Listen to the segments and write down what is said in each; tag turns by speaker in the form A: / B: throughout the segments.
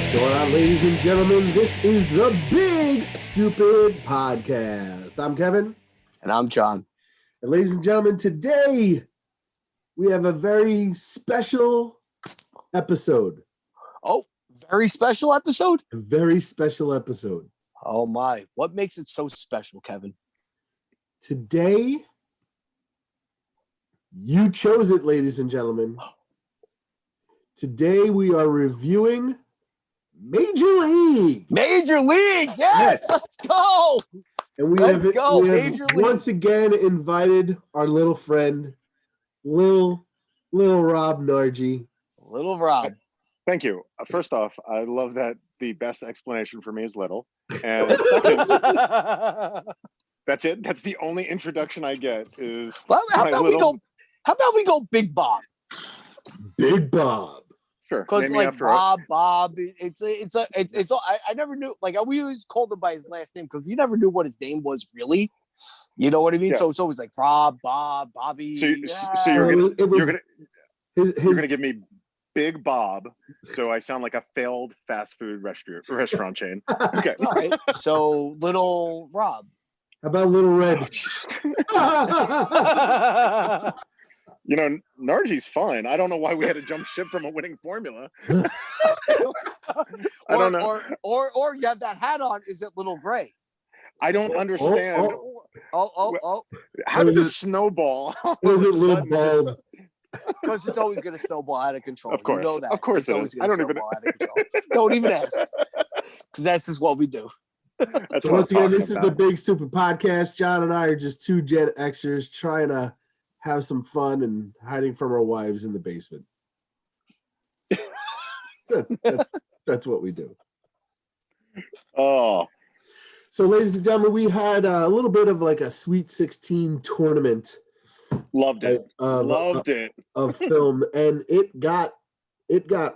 A: What's going on, ladies and gentlemen? This is the Big Stupid Podcast. I'm Kevin.
B: And I'm John.
A: And ladies and gentlemen, today we have a very special episode.
B: Oh, very special episode?
A: A very special episode.
B: Oh my. What makes it so special, Kevin?
A: Today, you chose it, ladies and gentlemen. Today we are reviewing Major League.
B: Major League, yes! Let's go!
A: And we have
B: Major League.
A: Once again invited our little friend, Little Rob Nargi.
B: Little Rob.
C: Thank you. First off, I love that the best explanation for me is little. And second, that's it. That's the only introduction I get is
B: How about we go Big Bob?
A: Big Bob.
C: Sure.
B: Because like Bob, it's all. I never knew. Like we always called him by his last name because you never knew what his name was really. You know what I mean? Yeah. So it's always like Rob, Bob, Bobby.
C: So you're gonna give me Big Bob, so I sound like a failed fast food restaurant chain. Okay.
B: All right. So Little Rob.
A: How about Little Red?
C: You know, Nargi's fine. I don't know why we had to jump ship from a winning formula. I don't know.
B: Or you have that hat on. Is it Little Gray?
C: I don't understand.
B: Oh.
C: How did this snowball?
A: Little Bald.
B: Because it's always going to snowball out of control.
C: Of course.
B: You know that.
C: Of course
B: it's always
C: I don't even.
B: Out of control. Don't even ask. Because that's just what we do.
A: That's so once again, this is the Big Stupid Podcast. John and I are just two Gen Xers trying to have some fun and hiding from our wives in the basement. That's what we do.
C: Oh.
A: So, ladies and gentlemen, we had a little bit of like a Sweet 16 tournament.
C: Loved it. Loved it.
A: Of film, and it got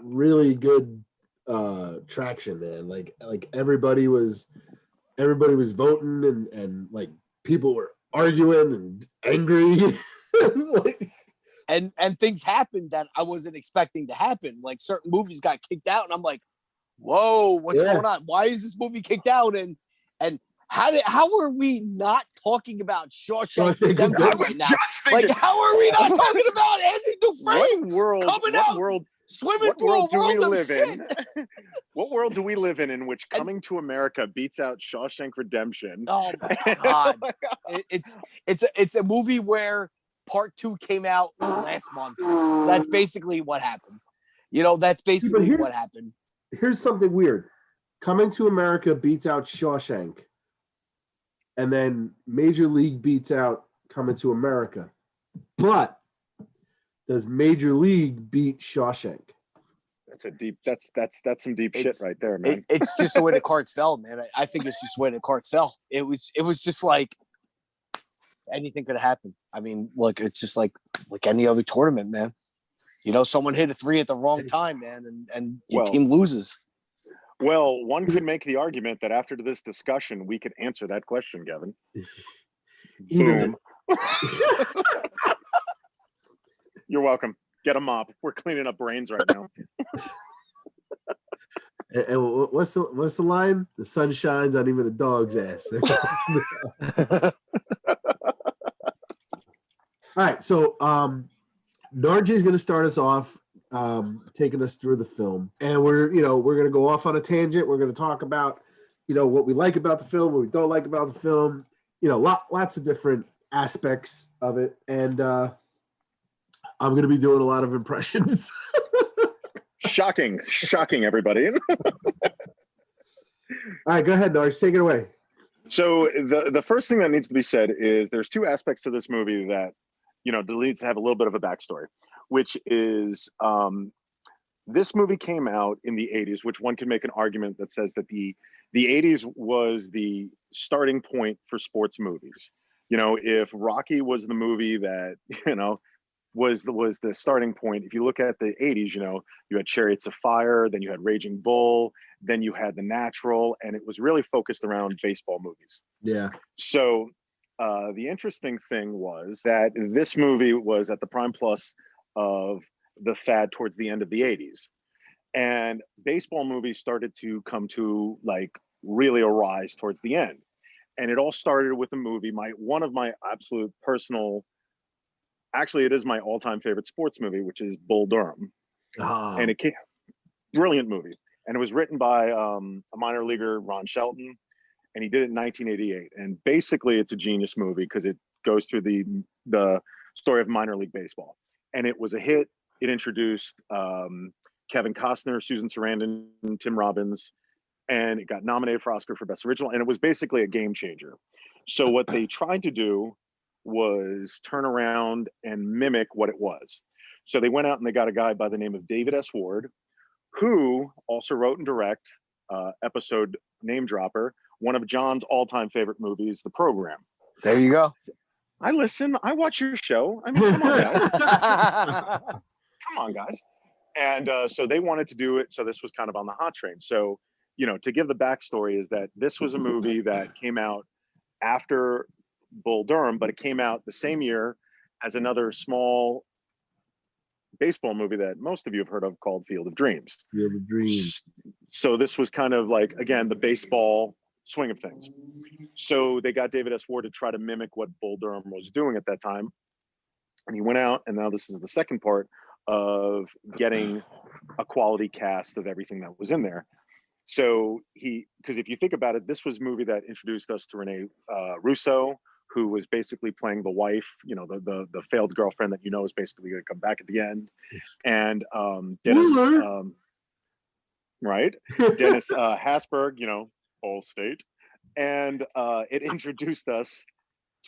A: really good traction, man. Like everybody was voting and like people were arguing and angry.
B: and things happened that I wasn't expecting to happen. Like certain movies got kicked out, and I'm like, "Whoa, what's going on? Why is this movie kicked out?" And how are we not talking about Shawshank Redemption right now? Like, how are we not talking about Andy Dufresne coming out, swimming through a world of shit?
C: What world do we live in which Coming to America beats out Shawshank Redemption?
B: Oh my god! It's a movie where Part 2 came out last month. That's basically what happened. You know, that's basically what happened.
A: Here's something weird. Coming to America beats out Shawshank. And then Major League beats out Coming to America. But does Major League beat Shawshank?
C: That's some deep shit right there, man.
B: It's just the way the cards fell, man. I think it's just the way the cards fell. It was just like anything could happen. I mean, look, it's just like any other tournament, man. You know, someone hit a 3 at the wrong time, man, and your team loses.
C: Well, one could make the argument that after this discussion, we could answer that question, Gavin. Boom. You're welcome. Get a mop. We're cleaning up brains right now.
A: And what's the line? The sun shines on even a dog's ass. All right, so Nargi is going to start us off, taking us through the film, and we're going to go off on a tangent. We're going to talk about, what we like about the film, what we don't like about the film, lots of different aspects of it, and I'm going to be doing a lot of impressions.
C: Shocking, everybody.
A: All right, go ahead, Nargi, take it away.
C: So the first thing that needs to be said is there's two aspects to this movie that needs to have a little bit of a backstory, which is this movie came out in the 80s, which one can make an argument that says that the 80s was the starting point for sports movies. If Rocky was the movie that, was the starting point. If you look at the 80s, you had Chariots of Fire, then you had Raging Bull, then you had The Natural, and it was really focused around baseball movies.
A: Yeah.
C: So the interesting thing was that this movie was at the prime plus of the fad towards the end of the 80s. And baseball movies started to come to like really a rise towards the end. And it all started with a movie, one of my absolute personal, actually it is my all-time favorite sports movie, which is Bull Durham. And it came, brilliant movie. And it was written by a minor leaguer, Ron Shelton, and he did it in 1988. And basically it's a genius movie because it goes through the story of minor league baseball. And it was a hit. It introduced Kevin Costner, Susan Sarandon, Tim Robbins, and it got nominated for Oscar for Best Original. And it was basically a game changer. So what they tried to do was turn around and mimic what it was. So they went out and they got a guy by the name of David S. Ward, who also wrote and direct episode name dropper, one of John's all-time favorite movies, The Program.
B: There you go.
C: I listen, I watch your show. I mean, come on, guys. Come on, guys. And so they wanted to do it. So this was kind of on the hot train. So, you know, to give the backstory is that this was a movie that came out after Bull Durham, but it came out the same year as another small baseball movie that most of you have heard of called Field of Dreams.
A: Field of Dreams.
C: So this was kind of like, again, the baseball swing of things. So they got David S. Ward to try to mimic what Bull Durham was doing at that time. And he went out, and now this is the second part of getting a quality cast of everything that was in there. So because if you think about it, this was a movie that introduced us to Renee Russo, who was basically playing the wife, you know, the failed girlfriend that you know is basically going to come back at the end. And Dennis, right? Dennis Hasberg, you know, Ball State. And it introduced us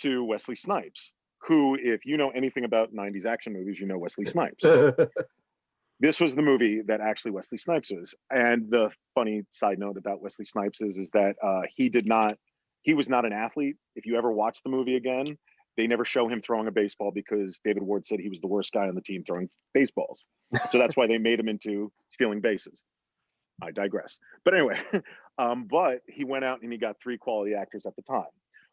C: to Wesley Snipes, who, if you know anything about 90s action movies, you know Wesley Snipes. This was the movie that actually Wesley Snipes was. And the funny side note about Wesley Snipes is that he was not an athlete. If you ever watch the movie again, they never show him throwing a baseball because David Ward said he was the worst guy on the team throwing baseballs. So that's why they made him into stealing bases. I digress. But anyway, but he went out and he got 3 quality actors at the time.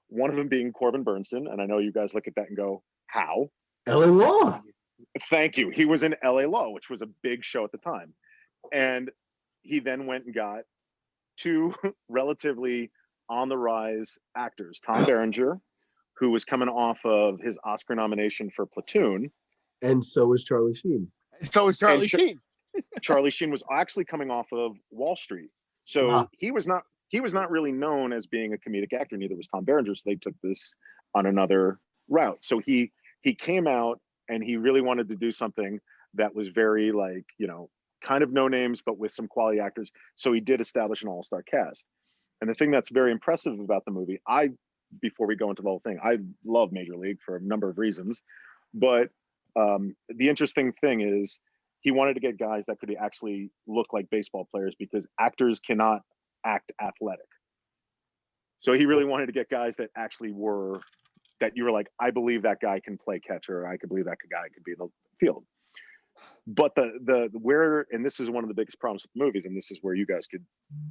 C: One of them being Corbin Burnson. And I know you guys look at that and go, how?
A: LA Law.
C: Thank you. He was in LA Law, which was a big show at the time. And he then went and got 2 relatively on the rise actors, Tom Berenger, who was coming off of his Oscar nomination for Platoon.
A: And so is Charlie Sheen.
B: So is Charlie Sheen.
C: Charlie Sheen was actually coming off of Wall Street. So he was not really known as being a comedic actor, neither was Tom Berenger. So they took this on another route. So he came out and he really wanted to do something that was very like, you know, kind of no names, but with some quality actors. So he did establish an all-star cast. And the thing that's very impressive about the movie, before we go into the whole thing, I love Major League for a number of reasons, but the interesting thing is he wanted to get guys that could actually look like baseball players because actors cannot act athletic. So he really wanted to get guys that actually were, that you were like, I believe that guy can play catcher, or I could believe that guy could be in the field. But and this is one of the biggest problems with movies, and this is where you guys could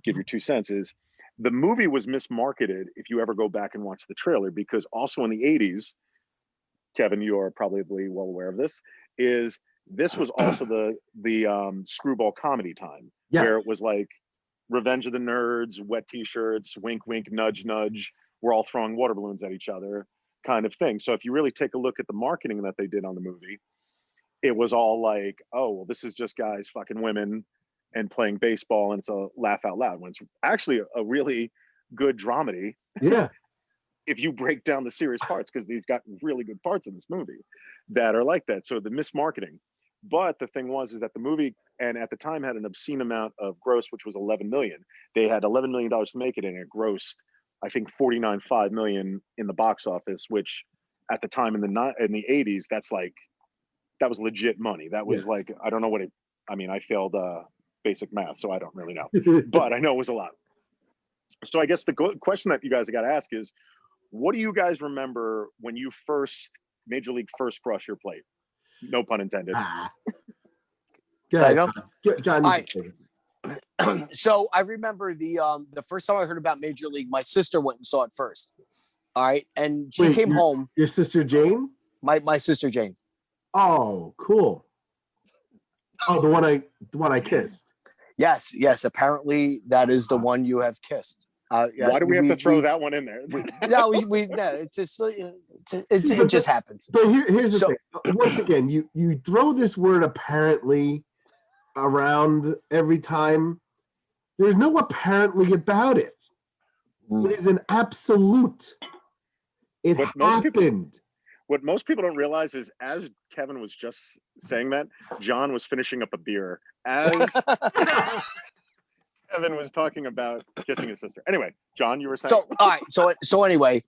C: give your 2 cents, is the movie was mismarketed if you ever go back and watch the trailer, because also in the 80s, Kevin, you are probably well aware of this, this was also the screwball comedy time, where it was like Revenge of the Nerds, wet t-shirts, wink, wink, nudge, nudge, we're all throwing water balloons at each other kind of thing. So if you really take a look at the marketing that they did on the movie, it was all like, oh, well, this is just guys fucking women and playing baseball, and it's a laugh out loud, when it's actually a really good dramedy.
A: Yeah.
C: If you break down the serious parts, because they've got really good parts in this movie that are like that. So the mismarketing. But the thing is that the movie, and at the time, had an obscene amount of gross, which was 11 million. They had $11 million to make it, and it grossed, I think, 49.5 million in the box office, which at the time in the 80s, that was legit money. That was like, I don't know what I failed basic math, so I don't really know, but I know it was a lot. So I guess the question that you guys got to ask is, what do you guys remember when you Major League first crossed your plate? No pun intended.
A: John,
B: All right. So I remember the first time I heard about Major League, my sister went and saw it first. All right, and she came home.
A: Your sister Jane?
B: My sister Jane.
A: Oh, cool. Oh, the one I kissed.
B: Yes. Apparently, that is the one you have kissed.
C: Why do we have to throw that one in there?
B: No, it's just it just happens.
A: But here's the thing. Once again, you throw this word apparently around every time. There's no apparently about it. It is an absolute. It happened.
C: What most people don't realize is, as Kevin was just saying that, John was finishing up a beer as Kevin was talking about kissing his sister. Anyway, John, you were saying.
B: So all right. So anyway,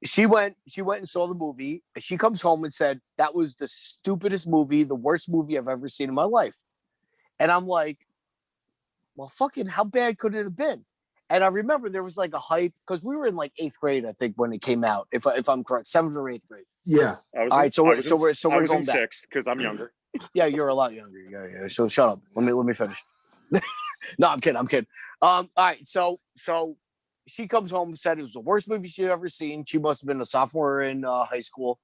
B: she went and saw the movie. She comes home and said that was the stupidest movie, the worst movie I've ever seen in my life. And I'm like, well, fucking, how bad could it have been? And I remember there was like a hype because we were in like 8th grade, I think, when it came out. If I'm correct, 7th or 8th grade.
A: Yeah.
B: All right. So we're going
C: in
B: back.
C: 6th because I'm younger.
B: Yeah, you're a lot younger. Yeah. So shut up. Let me finish. No, I'm kidding. All right. So she comes home and said it was the worst movie she'd ever seen. She must have been a sophomore in high school.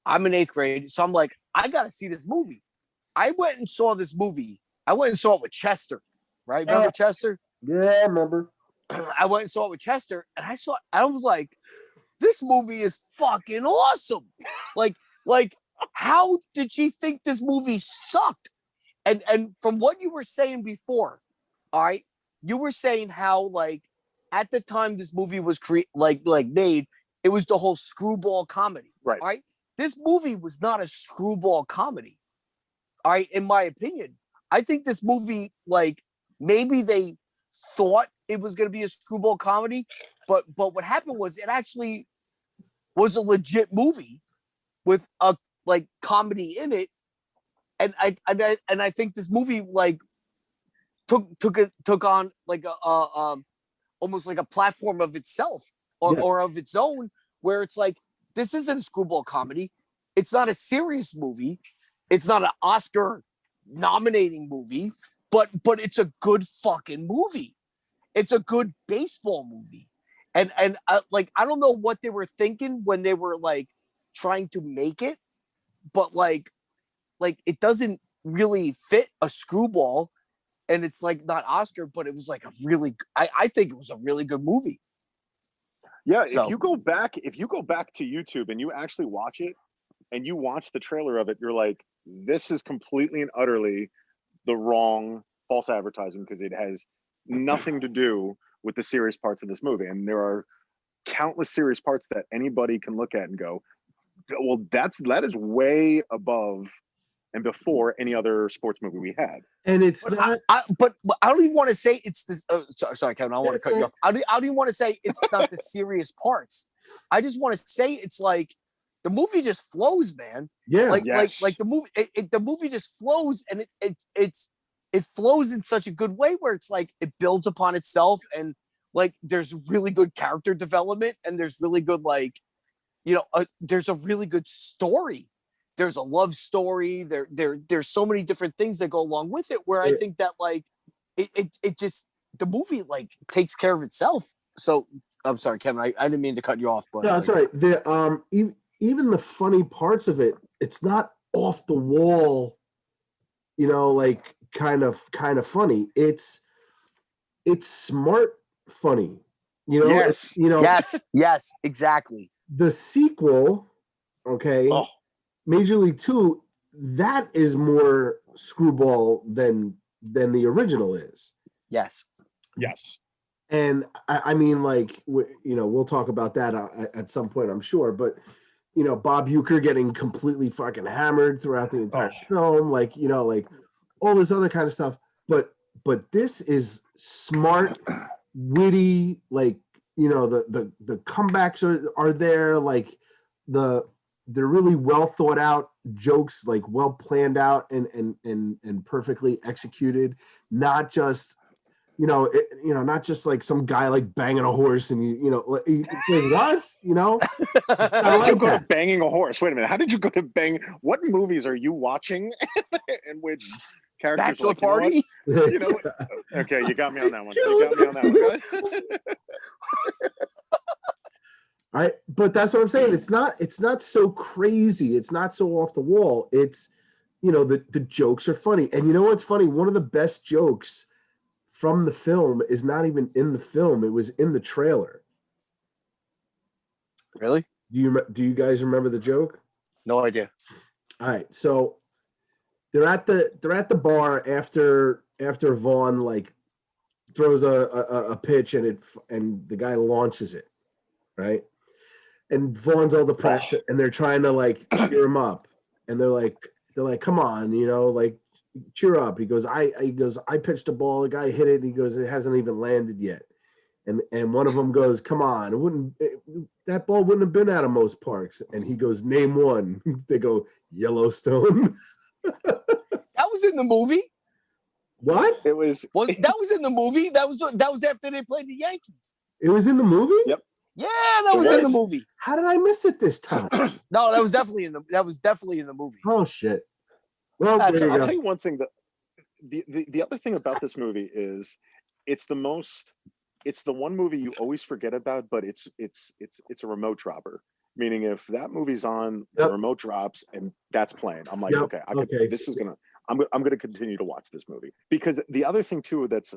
B: I'm in 8th grade, so I'm like, I gotta see this movie. I went and saw this movie. I went and saw it with Chester. Right? Remember Chester?
A: Yeah, I remember.
B: I went and saw it with Chester, and I was like, this movie is fucking awesome. Like, how did she think this movie sucked? And from what you were saying before, all right, you were saying how like at the time this movie was made, it was the whole screwball comedy.
C: Right.
B: All right. This movie was not a screwball comedy. All right, in my opinion. I think this movie, like, maybe they thought it was going to be a screwball comedy, but what happened was it actually was a legit movie with a like comedy in it, and I think this movie like took on like a almost like a platform of itself or of its own, where it's like, this isn't a screwball comedy, it's not a serious movie, it's not an Oscar nominating movie, but it's a good fucking movie. It's a good baseball movie. And like, I don't know what they were thinking when they were like trying to make it, but like it doesn't really fit a screwball, and it's like not Oscar, but it was like I think it was a really good movie.
C: Yeah, if you go back to YouTube and you actually watch it and you watch the trailer of it, you're like, this is completely and utterly the wrong false advertising, because it has nothing to do with the serious parts of this movie. And there are countless serious parts that anybody can look at and go, well, that is way above and before any other sports movie we had.
A: And it's
B: but
A: not.
B: But I don't even want to say it's this. Sorry, Kevin. I don't want to cut you off. I don't even want to say it's not the serious parts. I just want to say it's like the movie just flows, man.
A: Yeah.
B: Like the movie. The movie just flows, and it flows in such a good way where it's like it builds upon itself, and like there's really good character development, and there's really good there's a really good story. There's a love story. There's so many different things that go along with it, where I think that like it just, the movie like takes care of itself. So I'm sorry, Kevin, I didn't mean to cut you off, but
A: no, that's all right. The even the funny parts of it, it's not off the wall, like kind of funny. It's smart funny.
C: Yes.
B: Yes, exactly.
A: The sequel, okay.
C: Oh.
A: Major League 2, that is more screwball than the original is.
B: Yes.
A: And I mean, like, we'll talk about that at some point, I'm sure. But, Bob Uecker getting completely fucking hammered throughout the entire film, like all this other kind of stuff. But this is smart, witty, like, the comebacks are there, like they're really well thought out jokes, like well planned out and perfectly executed. Not just, not just like some guy like banging a horse and what?
C: How did you go to banging a horse? Wait a minute. How did you go to bang? What movies are you watching in which characters
B: Bachelor
C: like,
B: Party?
C: Okay, you got me on that one.
A: Right, but that's what I'm saying. It's not so crazy. It's not so off the wall. It's, the jokes are funny. And you know what's funny? One of the best jokes from the film is not even in the film. It was in the trailer.
B: Really?
A: Do you guys remember the joke?
B: No idea.
A: All right, so they're at the bar after Vaughn like throws a pitch and the guy launches it, right? And Vaughn's all depressed and they're trying to like cheer him up, and they're like, come on, like cheer up. He goes, I pitched a ball, the guy hit it, and he goes, it hasn't even landed yet. And one of them goes, come on, that ball wouldn't have been out of most parks. And he goes, name one. They go, Yellowstone.
B: That was in the movie.
A: What?
C: It was.
B: That was in the movie. That was after they played the Yankees.
A: It was in the movie?
C: Yep.
B: Yeah, that was in the movie.
A: How did I miss it this time?
B: No, that was definitely in the movie.
A: Oh shit. Well,
B: I'll
C: tell you one thing that the other thing about this movie is it's the one movie you always forget about, but it's a remote dropper. Meaning if that movie's on, the remote drops and that's playing. I'm like, okay, I'm gonna continue to watch this movie. Because the other thing too that's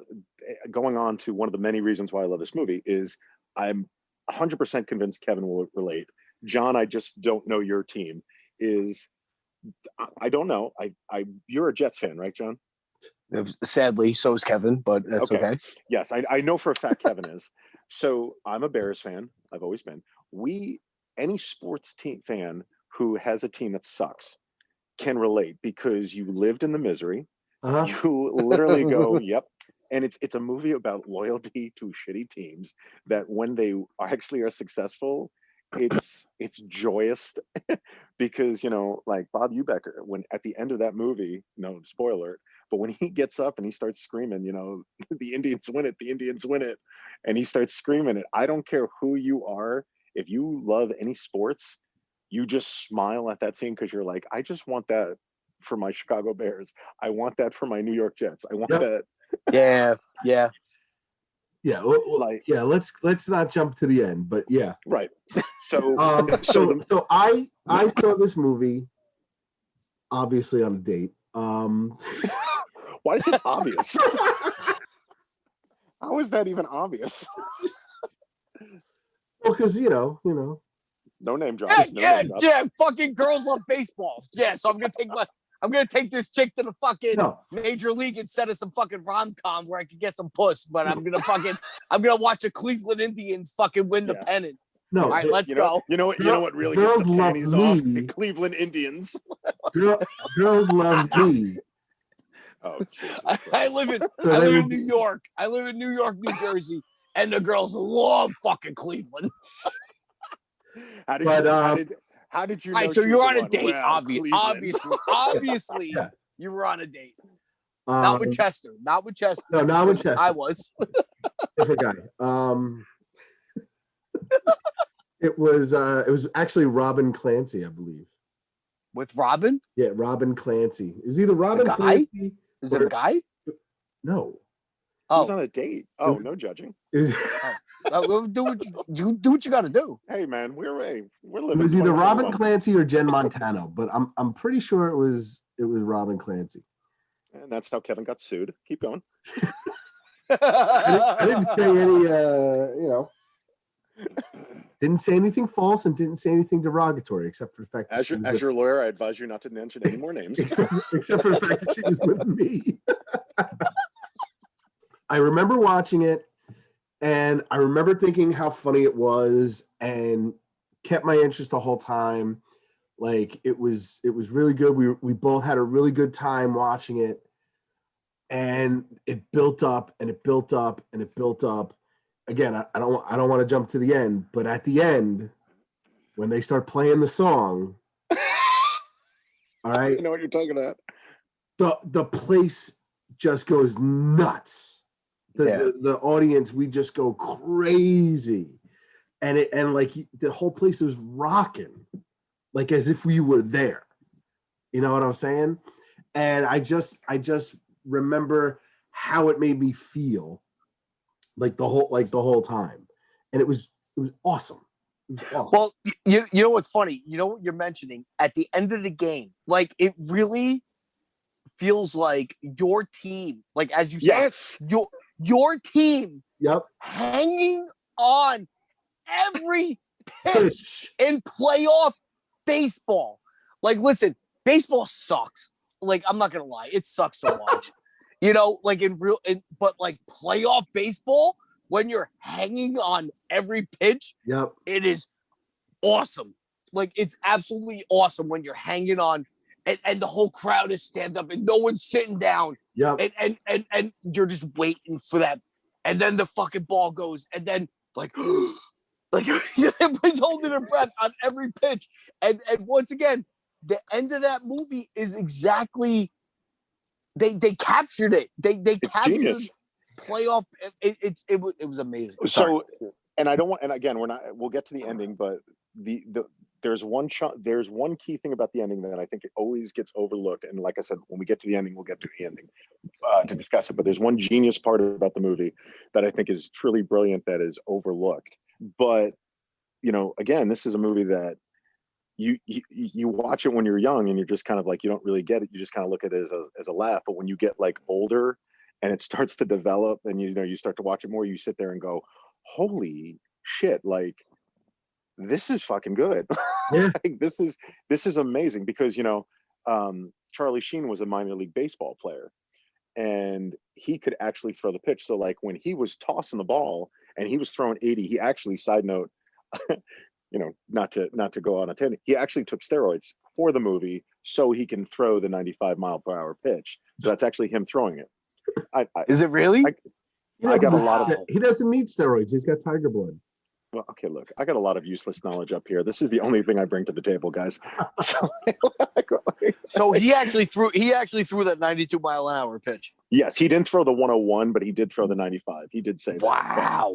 C: going on to one of the many reasons why I love this movie is I'm 100% convinced Kevin will relate. John, I just don't know your team. I don't know. You're a Jets fan, right, John?
B: Sadly, so is Kevin, but that's okay.
C: Yes, I know for a fact Kevin is. So I'm a Bears fan. I've always been. Any sports team fan who has a team that sucks can relate because you lived in the misery.
A: Uh-huh.
C: You literally go, yep. And it's a movie about loyalty to shitty teams that when they are successful, it's joyous because like Bob Uecker, when at the end of that movie, no spoiler, but when he gets up and he starts screaming, the Indians win it, and he starts screaming it. I don't care who you are, if you love any sports, you just smile at that scene because you're like, I just want that for my Chicago Bears. I want that for my New York Jets. I want that.
B: Yeah.
A: Yeah. Let's not jump to the end, but yeah.
C: Right. So,
A: so I saw this movie obviously on a date.
C: Why is it obvious? How is that even obvious?
A: Well, because
C: no name drops.
B: Yeah. Fucking girls love baseball. Yeah, so I'm gonna take this chick to the fucking major league instead of some fucking rom-com where I could get some puss. But I'm gonna watch the Cleveland Indians fucking win the pennant.
A: No,
B: all right, let's go.
C: You know what really gets the panties off? The Cleveland Indians.
A: Girls love me.
C: Oh, Jesus
B: I live in New York. I live in New York, New Jersey, and the girls love fucking Cleveland.
C: How did you know?
B: All right, so you're on a date,
C: well,
B: obviously,
A: Yeah.
B: you were on a date. Not with Chester.
A: No, not with Chester.
B: I was.
A: Different guy. It was actually Robin Clancy, I believe.
B: With Robin?
A: Yeah, Robin Clancy. It was either Robin
B: guy?
A: Clancy.
B: Is it a guy?
A: No.
C: Oh, was on a date. Oh, no judging.
A: It was,
B: do what you got to do.
C: Hey, man, we're living.
A: It was either Robin Clancy or Jen Montano, but I'm pretty sure it was Robin Clancy.
C: And that's how Kevin got sued. Keep going.
A: I didn't say any, didn't say anything false and didn't say anything derogatory, except for the fact that
C: as your lawyer, I advise you not to mention any more names.
A: except for the fact that she was with me. I remember watching it, and I remember thinking how funny it was, and kept my interest the whole time. Like it was really good. We both had a really good time watching it, and it built up and it built up and it built up. Again, I don't want to jump to the end, but at the end, when they start playing the song, all right,
C: I know what you're talking about.
A: The place just goes nuts. The audience, we just go crazy, and like the whole place is rocking, like as if we were there. You know what I'm saying? And I just remember how it made me feel, like the whole time, and it was awesome. It was awesome.
B: Well, you know what's funny? You know what you're mentioning at the end of the game, like it really feels like your team, like as you said,
C: yes,
B: your team
A: Yep.
B: hanging on every pitch in playoff baseball. Like, listen, baseball sucks. Like, I'm not gonna lie, it sucks to watch. Like but like playoff baseball, when you're hanging on every pitch,
A: Yep.
B: it is awesome. Like, it's absolutely awesome when you're hanging on and the whole crowd is stand up and no one's sitting down.
A: Yep.
B: And you're just waiting for that. And then the fucking ball goes, and then like everybody's holding their breath on every pitch. And once again, the end of that movie is exactly they captured it. They
C: It's
B: captured
C: genius.
B: playoff. It was amazing.
C: So, and I don't want, and again, we'll get to the ending, but there's one key thing about the ending that I think it always gets overlooked. And like I said, when we get to the ending, we'll get to the ending to discuss it. But there's one genius part about the movie that I think is truly brilliant that is overlooked. But again, this is a movie that you watch it when you're young and you're just kind of like, you don't really get it. You just kind of look at it as a laugh. But when you get like older and it starts to develop and you start to watch it more, you sit there and go, holy shit, like this is fucking good.
A: Yeah.
C: Like, this is amazing because Charlie Sheen was a minor league baseball player and he could actually throw the pitch. So like when he was tossing the ball and he was throwing 80, he actually, side note, not to go on a tangent, he actually took steroids for the movie so he can throw the 95 mile per hour pitch. So that's actually him throwing it.
B: Is it really?
C: I got a lot of.
A: He doesn't need steroids. He's got tiger blood.
C: Well, okay, look, I got a lot of useless knowledge up here. This is the only thing I bring to the table, guys.
B: So he actually threw that 92 mile an hour pitch.
C: Yes, he didn't throw the 101, but he did throw the 95. He did say
B: wow.
C: that.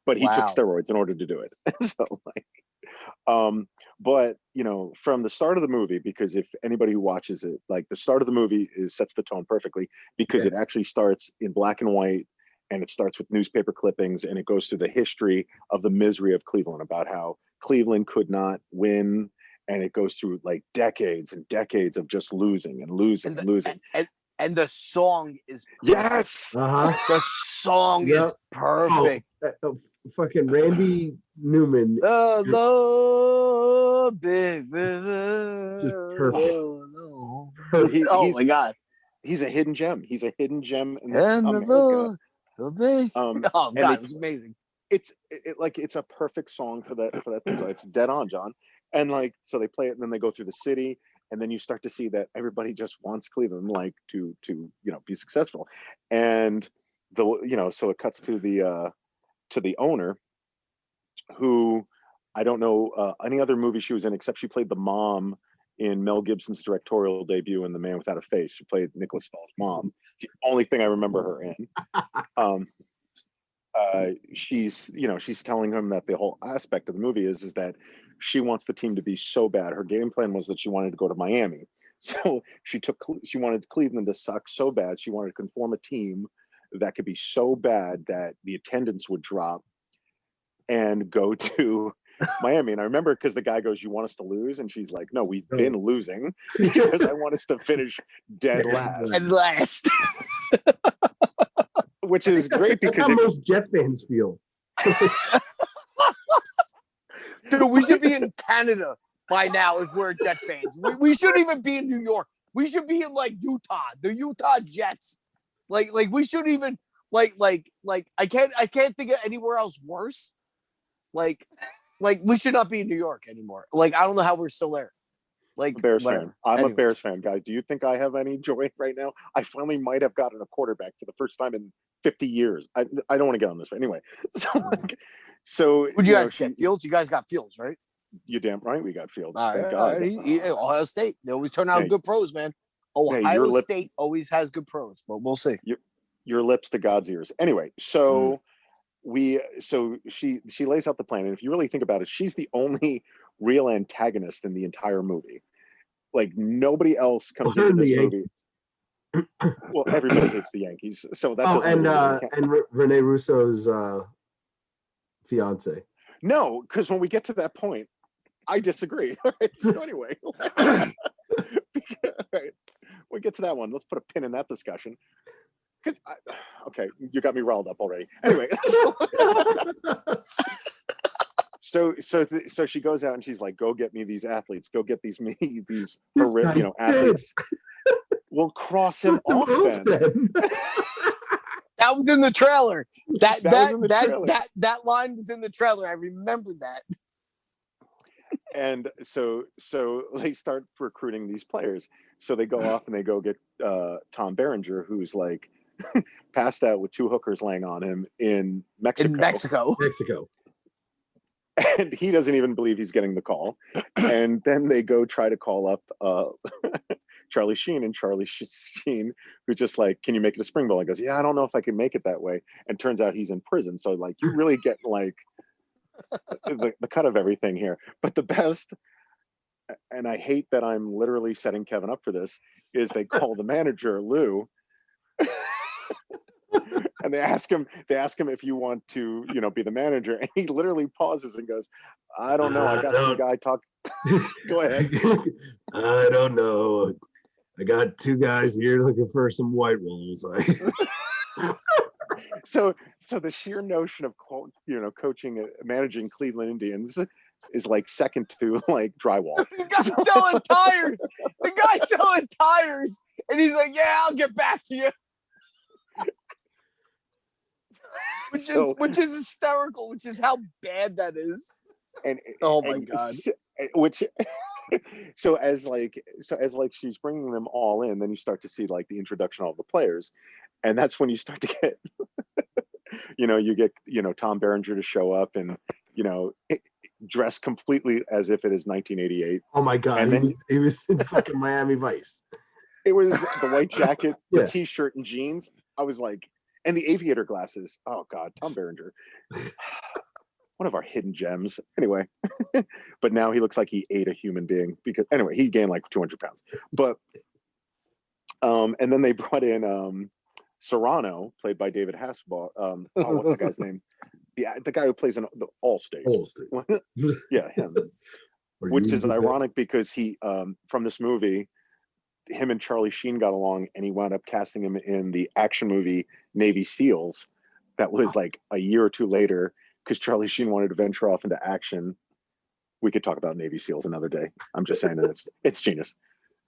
C: But he took steroids in order to do it. So but from the start of the movie, because if anybody who watches it, like the start of the movie sets the tone perfectly because it actually starts in black and white. And it starts with newspaper clippings and it goes through the history of the misery of Cleveland, about how Cleveland could not win. And it goes through like decades and decades of just losing and losing and losing.
B: And the song is perfect.
C: Yes.
B: The song is perfect.
A: Fucking Randy Newman.
B: The big river.
A: Just perfect.
B: Oh my God.
C: He's a hidden gem. He's a hidden gem in
B: America. Oh God, it was amazing.
C: It's a perfect song for that thing. So it's dead on, John. And like, so they play it and then they go through the city and then you start to see that everybody just wants Cleveland like to be successful. And so it cuts to the owner, who I don't know any other movie she was in except she played the mom in Mel Gibson's directorial debut in The Man Without a Face. She played Nicholas Stahl's mom. It's the only thing I remember her in. She's telling him that the whole aspect of the movie is that she wants the team to be so bad. Her game plan was that she wanted to go to Miami. So she wanted Cleveland to suck so bad. She wanted to conform a team that could be so bad that the attendance would drop and go to Miami. And I remember because the guy goes, "You want us to lose?" And she's like, "No, we've been losing because I want us to finish dead last."
B: And last.
C: Which is great because
A: most Jet fans feel.
B: Dude, we should be in Canada by now if we're Jet fans. We shouldn't even be in New York. We should be in like Utah, the Utah Jets. Like we shouldn't even like I can't think of anywhere else worse. Like we should not be in New York anymore. Like I don't know how we're still there. Like
C: Bears
B: whatever.
C: fan. I'm a Bears fan, guy. Do you think I have any joy right now? I finally might have gotten a quarterback for the first time in 50 years. I don't want to get on this, but anyway. So
B: would you guys get? Fields? You guys got Fields, right?
C: You damn right we got Fields.
B: All
C: Thank
B: right,
C: God.
B: Ohio State. They always turn out good pros, man. Ohio State always has good pros, but we'll see.
C: Your lips to God's ears. Anyway, so she lays out the plan, and if you really think about it, she's the only real antagonist in the entire movie. Like nobody else comes into this movie. Well, everybody hates the Yankees, so that's
A: and Rene Russo's fiance.
C: No, because when we get to that point, I disagree. All right, so anyway, all right, we get to that one. Let's put a pin in that discussion. Okay, you got me riled up already. Anyway, so she goes out and she's like, "Go get me these athletes. Go get these athletes." We'll cross him off then.
B: That was in the trailer. That
C: was in the trailer.
B: That line was in the trailer. I remembered that.
C: And so they start recruiting these players. So they go off and they go get Tom Berenger, who's like passed out with 2 hookers laying on him in Mexico. And he doesn't even believe he's getting the call. And then they go try to call up Charlie Sheen, and Charlie Sheen, who's just like, "Can you make it a spring ball?" He goes, "Yeah, I don't know if I can make it that way." And turns out he's in prison. So like, you really get like the cut of everything here. But the best, and I hate that I'm literally setting Kevin up for this, is they call the manager, Lou, and they ask him if you want to, be the manager. And he literally pauses and goes, "I don't know. I got some guy talk." Go ahead.
A: I don't know. I got 2 guys here looking for some white walls.
C: So the sheer notion of managing Cleveland Indians is like second to like drywall.
B: The guy's selling tires. The guy's selling tires, and he's like, "Yeah, I'll get back to you." Which is hysterical. Which is how bad that is.
C: And
B: oh my god.
C: So as she's bringing them all in, then you start to see like the introduction of all the players, and that's when you start to get you get Tom Berenger to show up and dressed completely as if it is 1988.
A: Oh my god. And then he was in fucking Miami Vice.
C: It was the white jacket, the t-shirt and jeans. I was like, and the aviator glasses. Oh god, Tom Berenger. One of our hidden gems. Anyway, but now he looks like he ate a human being because anyway, he gained like 200 pounds. But and then they brought in Serrano, played by David Hasselhoff. What's that guy's name? The guy who plays in the Allstate. Yeah, him. Which is ironic because he from this movie, him and Charlie Sheen got along, and he wound up casting him in the action movie Navy SEALs. That was like a year or 2 later. Because Charlie Sheen wanted to venture off into action. We could talk about Navy SEALs another day. I'm just saying that it's genius.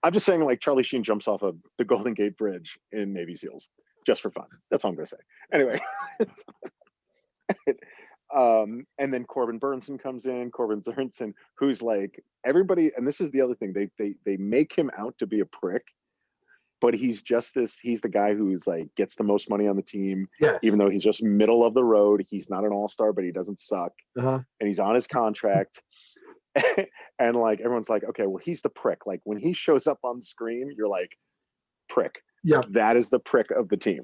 C: I'm just saying like Charlie Sheen jumps off of the Golden Gate Bridge in Navy SEALs just for fun. That's all I'm going to say. Anyway. And then Corbin Burnson comes in. Corbin Burnson, who's like everybody, and this is the other thing. They make him out to be a prick. But he's the guy who's like gets the most money on the team, even though he's just middle of the road. He's not an all-star, but he doesn't suck. And he's on his contract. And like, everyone's like, okay, well, he's the prick. Like when he shows up on screen, you're like, prick. Yeah. That is the prick of the team.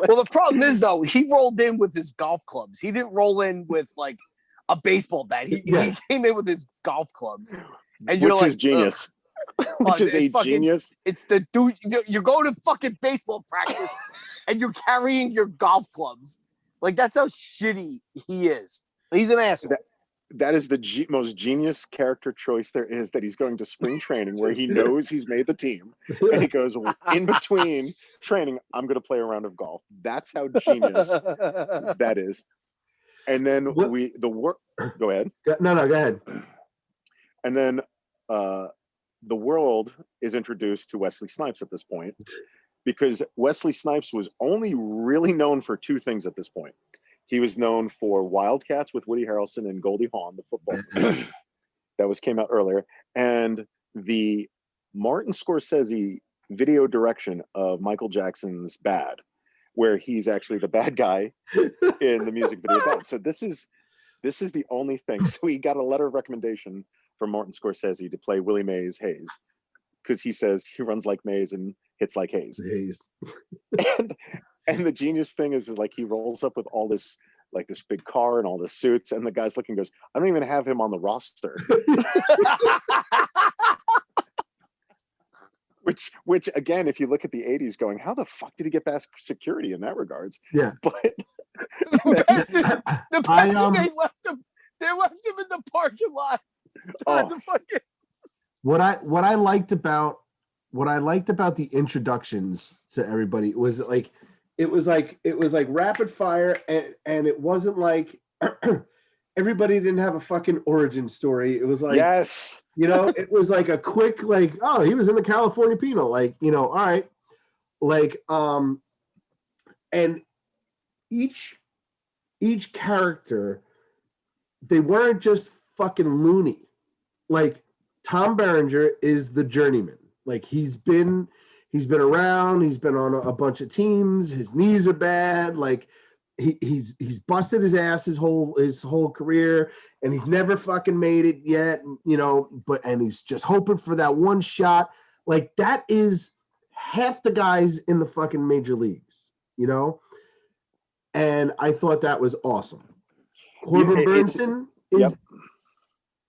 B: Well, the problem is though, he rolled in with his golf clubs. He didn't roll in with like a baseball bat. He came in with his golf clubs. And you're like,
C: genius. Which is a genius.
B: It's the dude. You're going to fucking baseball practice, and you're carrying your golf clubs. Like that's how shitty he is. He's an asshole.
C: That is the most genius character choice there is. That he's going to spring training where he knows he's made the team, and he goes in between training. I'm going to play a round of golf. That's how genius that is. And then Go ahead.
A: No, go ahead.
C: And then. The world is introduced to Wesley Snipes at this point because Wesley Snipes was only really known for 2 things at this point. He was known for Wildcats with Woody Harrelson and Goldie Hawn, the football movie that came out earlier, and the Martin Scorsese video direction of Michael Jackson's Bad, where he's actually the bad guy in the music video Bad. So this is the only thing. So he got a letter of recommendation from Martin Scorsese to play Willie Mays Hayes because he says he runs like Mays and hits like Hayes. And the genius thing is like he rolls up with all this like this big car and all the suits, and the guy's looking goes, I don't even have him on the roster. Which again, if you look at the 80s going, how the fuck did he get past security in that regards?
A: Yeah.
C: But
B: the best is they left him in the parking lot.
A: What I liked about the introductions to everybody was like it was like rapid fire, and it wasn't like everybody didn't have a fucking origin story. It was like,
C: yes,
A: it was like a quick, like, oh, he was in the California Penal, like, all right, like, and each character, they weren't just fucking loony. Like, Tom Berenger is the journeyman. Like, he's been around, he's been on a bunch of teams, his knees are bad, like he's busted his ass his whole career, and he's never fucking made it yet, and he's just hoping for that one shot. Like, that is half the guys in the fucking major leagues, and I thought that was awesome. Corbin Burnson is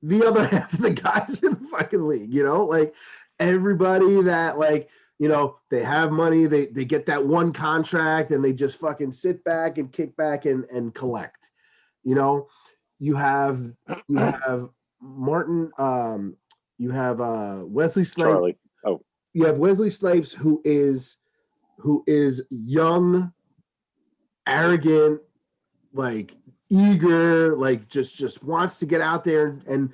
A: the other half of the guys in the fucking league, like everybody that, like, they have money, they get that one contract, and they just fucking sit back and kick back and collect. You have Martin, you have Wesley Snipes.
C: Charlie. Oh,
A: you have Wesley Snipes, who is young, arrogant, like eager, like just wants to get out there and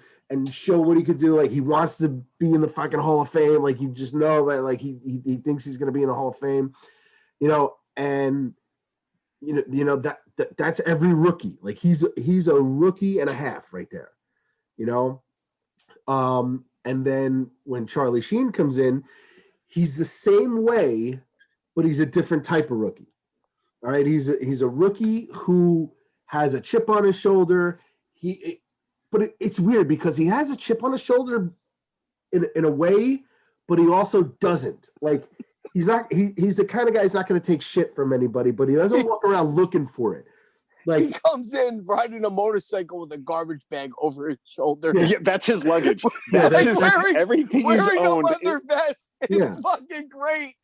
A: show what he could do. Like, he wants to be in the fucking Hall of Fame. Like, you just know that, like, he thinks he's going to be in the Hall of Fame, and that's every rookie. Like, he's a rookie and a half right there, and then when Charlie Sheen comes in, he's the same way, but he's a different type of rookie. All right. He's a rookie who has a chip on his shoulder. But it's weird because he has a chip on his shoulder in a way, but he also doesn't. Like, he's the kind of guy who's not going to take shit from anybody, but he doesn't walk around looking for it. Like,
B: he comes in riding a motorcycle with a garbage bag over his shoulder.
C: yeah, that's his luggage.
A: Yeah,
C: That's
A: that's
C: his everything he's
B: wearing
C: owned.
B: a leather vest. It's fucking great.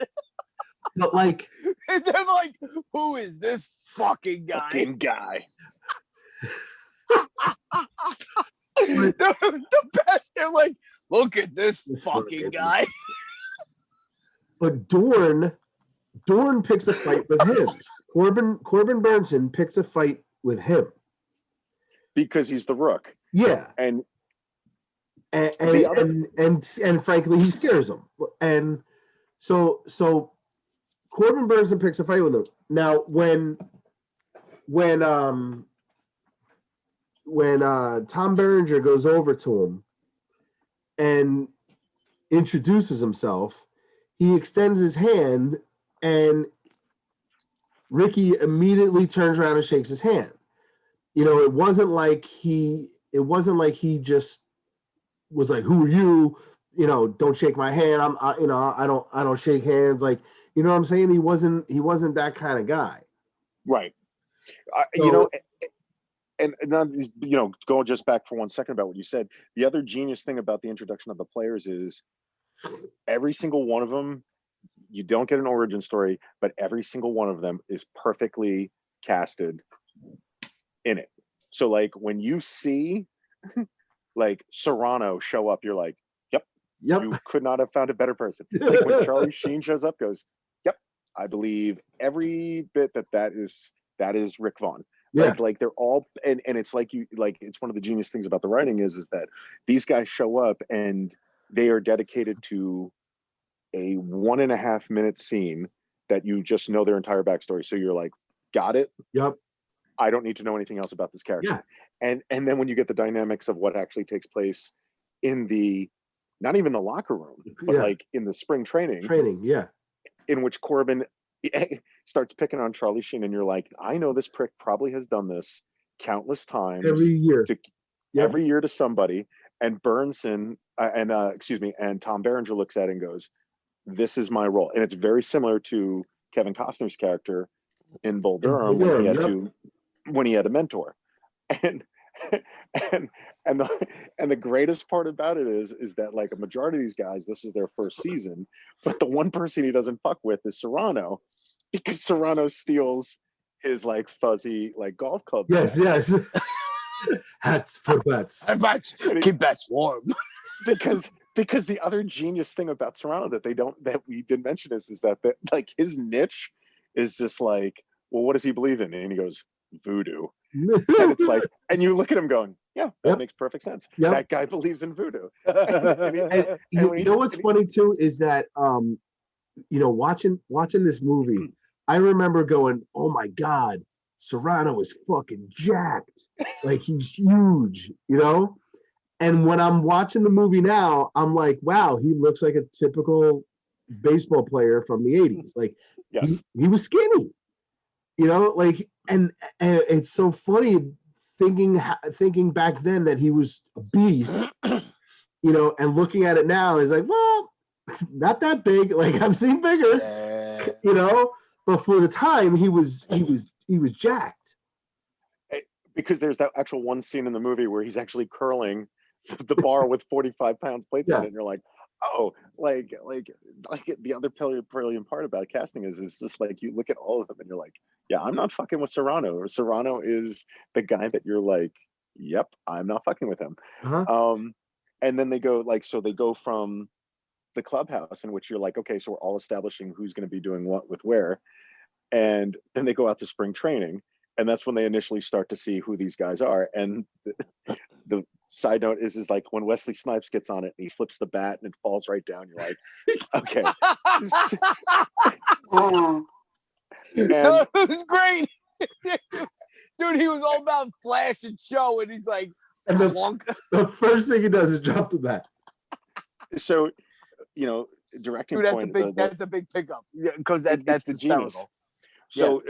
A: but like,
B: And they're like, who is this fucking guy?
C: Fucking guy.
B: The best. They're like, look at this fucking guy.
A: But Dorn picks a fight with him. Corbin Burnson picks a fight with him
C: Because he's the rook.
A: Yeah,
C: And
A: and frankly, he scares him. And so Corbin Burnson picks a fight with him. Now, when Tom Berenger goes over to him and introduces himself, he extends his hand, and Ricky immediately turns around and shakes his hand. It wasn't like he just was like, "Who are you? Don't shake my hand. I don't shake hands." Like, you know what I'm saying? He wasn't that kind of guy.
C: right.
A: So,
C: And now, going just back for 1 second about what you said, the other genius thing about the introduction of the players is every single one of them, you don't get an origin story, but every single one of them is perfectly casted in it. So, like, when you see like Serrano show up, you're like, yep. You could not have found a better person. Like, when Charlie Sheen shows up, goes, yep, I believe every bit that is Rick Vaughn.
A: yeah.
C: Like they're all, and it's it's one of the genius things about the writing is that these guys show up and they are dedicated to a 1.5 minute scene that you just know their entire backstory. So you're like, got it.
A: Yep.
C: I don't need to know anything else about this character.
A: Yeah.
C: And then when you get the dynamics of what actually takes place in the, not even the locker room, but like in the spring training,
A: yeah,
C: in which Corbin starts picking on Charlie Sheen, and you're like, I know this prick probably has done this countless times
A: every year to
C: somebody. And Burnson and Tom Berenger looks at it and goes, "This is my role." And it's very similar to Kevin Costner's character in Bull Durham when he had a mentor. And the greatest part about it is that, like, a majority of these guys, this is their first season, but the one person he doesn't fuck with is Serrano, because Serrano steals his like fuzzy like golf club.
A: Yes. Hats for bets.
B: Keep bets warm.
C: because the other genius thing about Serrano that we didn't mention is that like his niche is just like, well, what does he believe in? And he goes, voodoo. And it's like, and you look at him going, yeah, that
A: Yep.
C: makes perfect sense.
A: Yep.
C: That guy believes in voodoo.
A: And you know what's funny too is that watching this movie, I remember going, oh my God, Serrano is fucking jacked. Like he's huge, And when I'm watching the movie now, I'm like, wow, he looks like a typical baseball player from the 80s. Like
C: yes.
A: he was skinny, like, and it's so funny thinking back then that he was a beast, and looking at it now is like, well, not that big. Like I've seen bigger, but for the time he was jacked.
C: Because there's that actual one scene in the movie where he's actually curling the bar with 45 pounds plates on it, and you're like, oh, like the other brilliant part about casting is just like you look at all of them and you're like, yeah, I'm not fucking with Serrano. Serrano is the guy that you're like, yep, I'm not fucking with him. And then they go from the clubhouse in which you're like, okay, so we're all establishing who's going to be doing what with where, and then they go out to spring training, and that's when they initially start to see who these guys are. And the side note is like when Wesley Snipes gets on it and he flips the bat and it falls right down, you're like, okay.
B: No, it was great. Dude, he was all about flash and show, and he's like,
A: and the first thing he does is drop the bat.
C: So, directing
B: dude,
C: point.
B: That's a big pickup, because that's hysterical.
C: Genius. So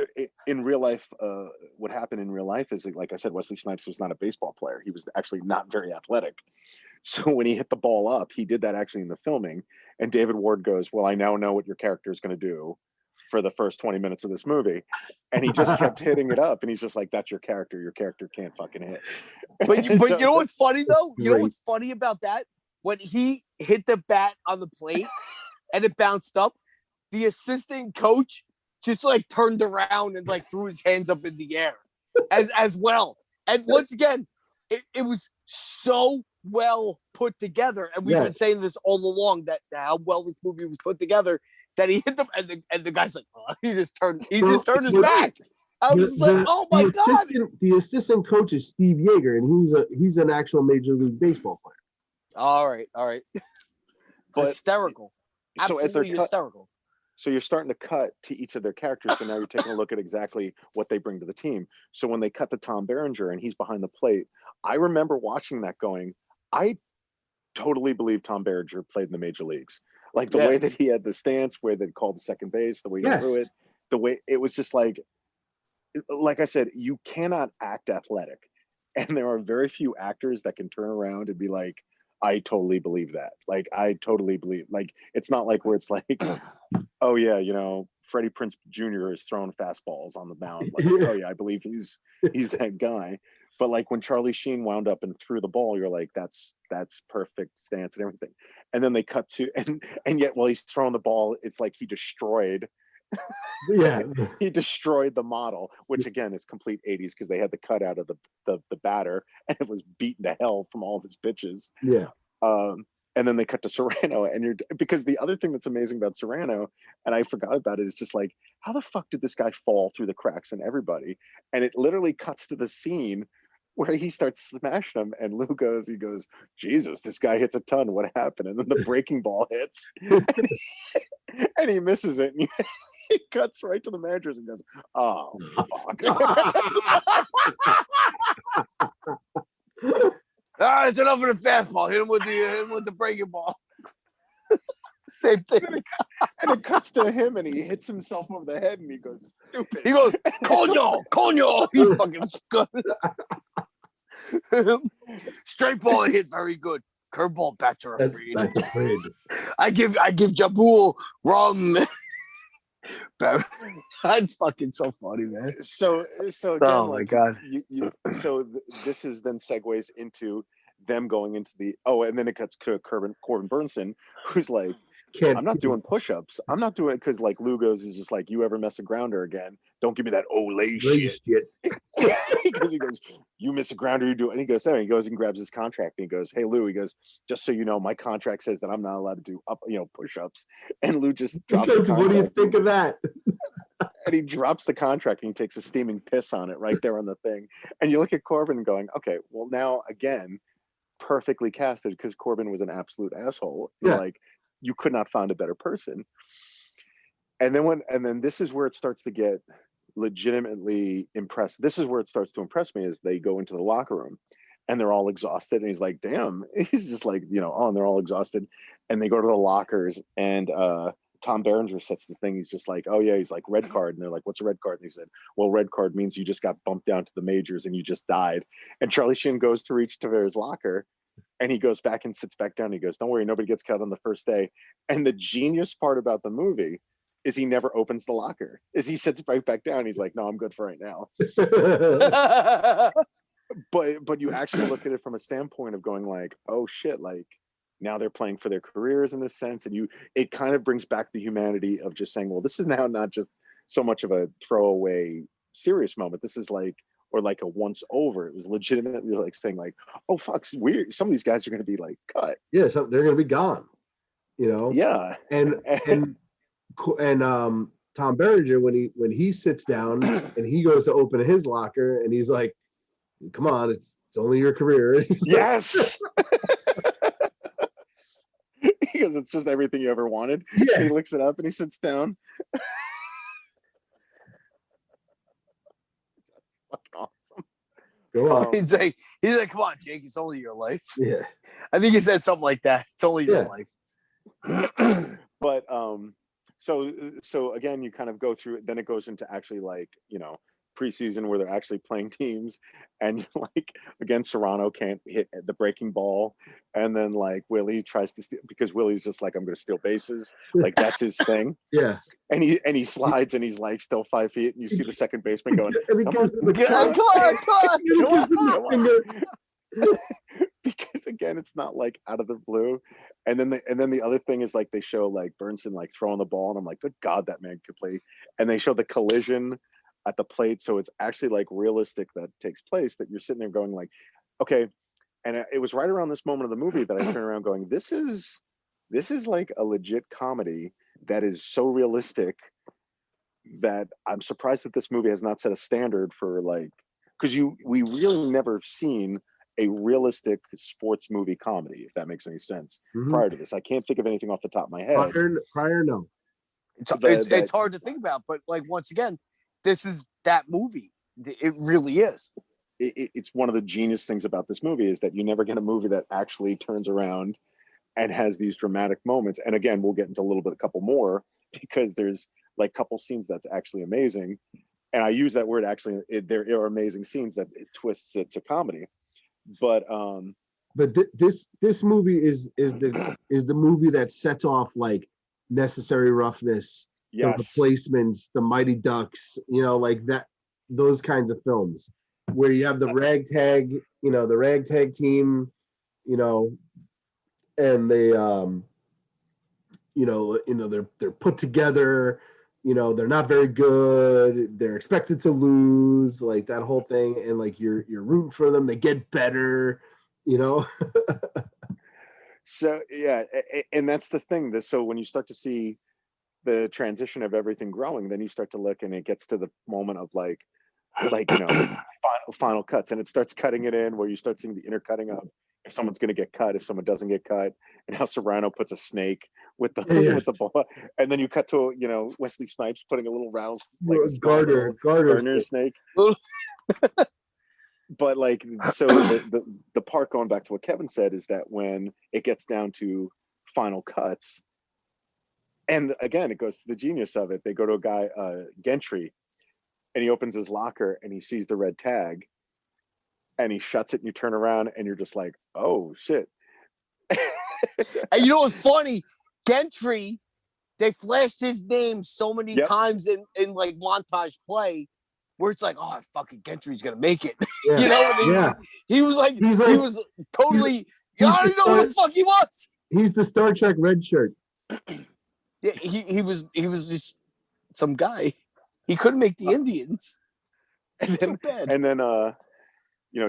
C: in real life, what happened in real life is, like I said, Wesley Snipes was not a baseball player. He was actually not very athletic. So when he hit the ball up, he did that actually in the filming. And David Ward goes, well, I now know what your character is going to do for the first 20 minutes of this movie. And he just kept hitting it up. And he's just like, that's your character. Your character can't fucking hit.
B: But you know what's funny, though? You know what's funny about that? When he hit the bat on the plate and it bounced up, the assistant coach just like turned around and like threw his hands up in the air as well. And once again, it was so well put together. And we've been saying this all along, that how well this movie was put together, that he hit them and the guy's like, oh, he just turned his back. I was like, oh my God.
A: The assistant coach is Steve Yeager, and he's an actual Major League Baseball player.
B: All right. But hysterical.
C: So
B: absolutely hysterical.
C: So you're starting to cut to each of their characters. So now you're taking a look at exactly what they bring to the team. So when they cut to Tom Berenger and he's behind the plate, I remember watching that going, I totally believe Tom Berenger played in the major leagues. Like the way that he had the stance, where they called the second base, the way he threw it, the way it was just like I said, you cannot act athletic. And there are very few actors that can turn around and be like, I totally believe that. Like, I totally believe, like, it's not like where it's like, oh yeah, Freddie Prinze Jr. is throwing fastballs on the mound. Like, oh yeah, I believe he's that guy. But like when Charlie Sheen wound up and threw the ball, you're like, that's perfect stance and everything. And then they cut to, and yet while he's throwing the ball, it's like he destroyed the model, which again is complete 80s because they had the cut out of the batter and it was beaten to hell from all of his pitches. And then they cut to Serrano, and because the other thing that's amazing about Serrano, and I forgot about it, is just like, how the fuck did this guy fall through the cracks in everybody? And it literally cuts to the scene where he starts smashing him, and Lou goes, Jesus, this guy hits a ton. What happened? And then the breaking ball hits, and he misses it. And he cuts right to the managers and goes, oh, fuck.
B: All right, it's enough of the fastball. Hit him with the breaking ball. Same thing.
C: And it cuts to him, and he hits himself over the head, and he goes, stupid.
B: He goes, coño. He fucking straight ball hit very good. Curveball bats are afraid. I give Jabul rum. That's fucking so funny, man.
C: So again,
B: oh my God.
C: This is then segues into them going into and then it cuts to Corbin Burnson, who's like, I'm not doing push-ups. I'm not doing it because like Lugos is just like, you ever mess a grounder again, don't give me that Olay shit. Because he goes, you miss a grounder, you do it. And he goes there, and he goes and grabs his contract, and he goes, hey Lou, he goes, just so you know, my contract says that I'm not allowed to do push-ups. And Lou just drops his contract.
A: What do you think of that?
C: And he drops the contract and he takes a steaming piss on it right there on the thing. And you look at Corbin going, okay, well now again, perfectly casted because Corbin was an absolute asshole.
A: Yeah.
C: Like you could not find a better person. And then this is where it starts to get legitimately impressed. This is where it starts to impress me as they go into the locker room and they're all exhausted. And he's like, damn, he's just like, and they're all exhausted. And they go to the lockers and Tom Berenger sets the thing. He's just like, oh yeah, he's like, red card. And they're like, what's a red card? And he said, well, red card means you just got bumped down to the majors and you just died. And Charlie Sheen goes to reach to his locker and he goes back and sits back down. He goes, don't worry, nobody gets cut on the first day. And the genius part about the movie is he never opens the locker. Is he sits right back down. He's like, no, I'm good for right now. But you actually look at it from a standpoint of going like, oh shit, like now they're playing for their careers in this sense. And it kind of brings back the humanity of just saying, well, this is now not just so much of a throwaway serious moment. This is like, or like a once over. It was legitimately like saying like, oh fuck, weird. Some of these guys are going to be like cut.
A: Yeah, so they're going to be gone,
C: Yeah.
A: And Tom Berenger, when he sits down and he goes to open his locker and he's like, come on, it's only your career.
C: Yes. He goes, it's just everything you ever wanted.
A: Yeah.
C: And he looks it up and he sits down. Fucking awesome.
A: Go on.
B: He's like, come on, Jake, it's only your life.
A: Yeah.
B: I think he said something like that. It's only your life.
C: But so again, you kind of go through it. Then it goes into actually like, preseason where they're actually playing teams, and like again, Serrano can't hit the breaking ball, and then like Willie tries to steal because Willie's just like, I'm going to steal bases, like that's his thing.
A: Yeah.
C: And he slides and he's like still 5 feet, and you see the second baseman going,
A: Come
C: on. Because again, it's not like out of the blue. And then the other thing is like they show like Burnson like throwing the ball, and I'm like, good God, that man could play. And they show the collision at the plate, so it's actually like realistic that takes place. That you're sitting there going like, okay. And it was right around this moment of the movie that I turned around going, this is like a legit comedy that is so realistic that I'm surprised that this movie has not set a standard for like, because we really never seen a realistic sports movie comedy, if that makes any sense. Prior to this, I can't think of anything off the top of my head.
A: Prior no.
B: It's hard to think about, but like once again, this is that movie. It really is.
C: It's one of the genius things about this movie is that you never get a movie that actually turns around and has these dramatic moments. And again, we'll get into a couple more because there's like couple scenes that's actually amazing. And I use that word actually. There are amazing scenes that it twists it to comedy. But
A: this movie is the movie that sets off like Necessary Roughness, The Replacements, The Mighty Ducks, like that, those kinds of films where you have the ragtag team, and they they're put together, they're not very good, they're expected to lose, like that whole thing, and like you're rooting for them, they get better.
C: So yeah, and that's the thing. So when you start to see the transition of everything growing, then you start to look, and it gets to the moment of like final cuts, and it starts cutting it in where you start seeing the intercutting of if someone's going to get cut, if someone doesn't get cut, and how Serrano puts a snake with the with the ball, and then you cut to Wesley Snipes putting a little round like a garter snake. But like, so the part, going back to what Kevin said, is that when it gets down to final cuts, and again, it goes to the genius of it. They go to a guy, Gentry, and he opens his locker and he sees the red tag and he shuts it, and you turn around and you're just like, oh shit.
B: And you know what's funny? Gentry, they flashed his name so many times in like montage play where it's like, oh, fucking Gentry's gonna make it.
A: Yeah.
B: He was totally, I don't even know who the fuck he was.
A: He's the Star Trek red shirt.
B: Yeah, he was just some guy. He couldn't make the Indians.
C: And then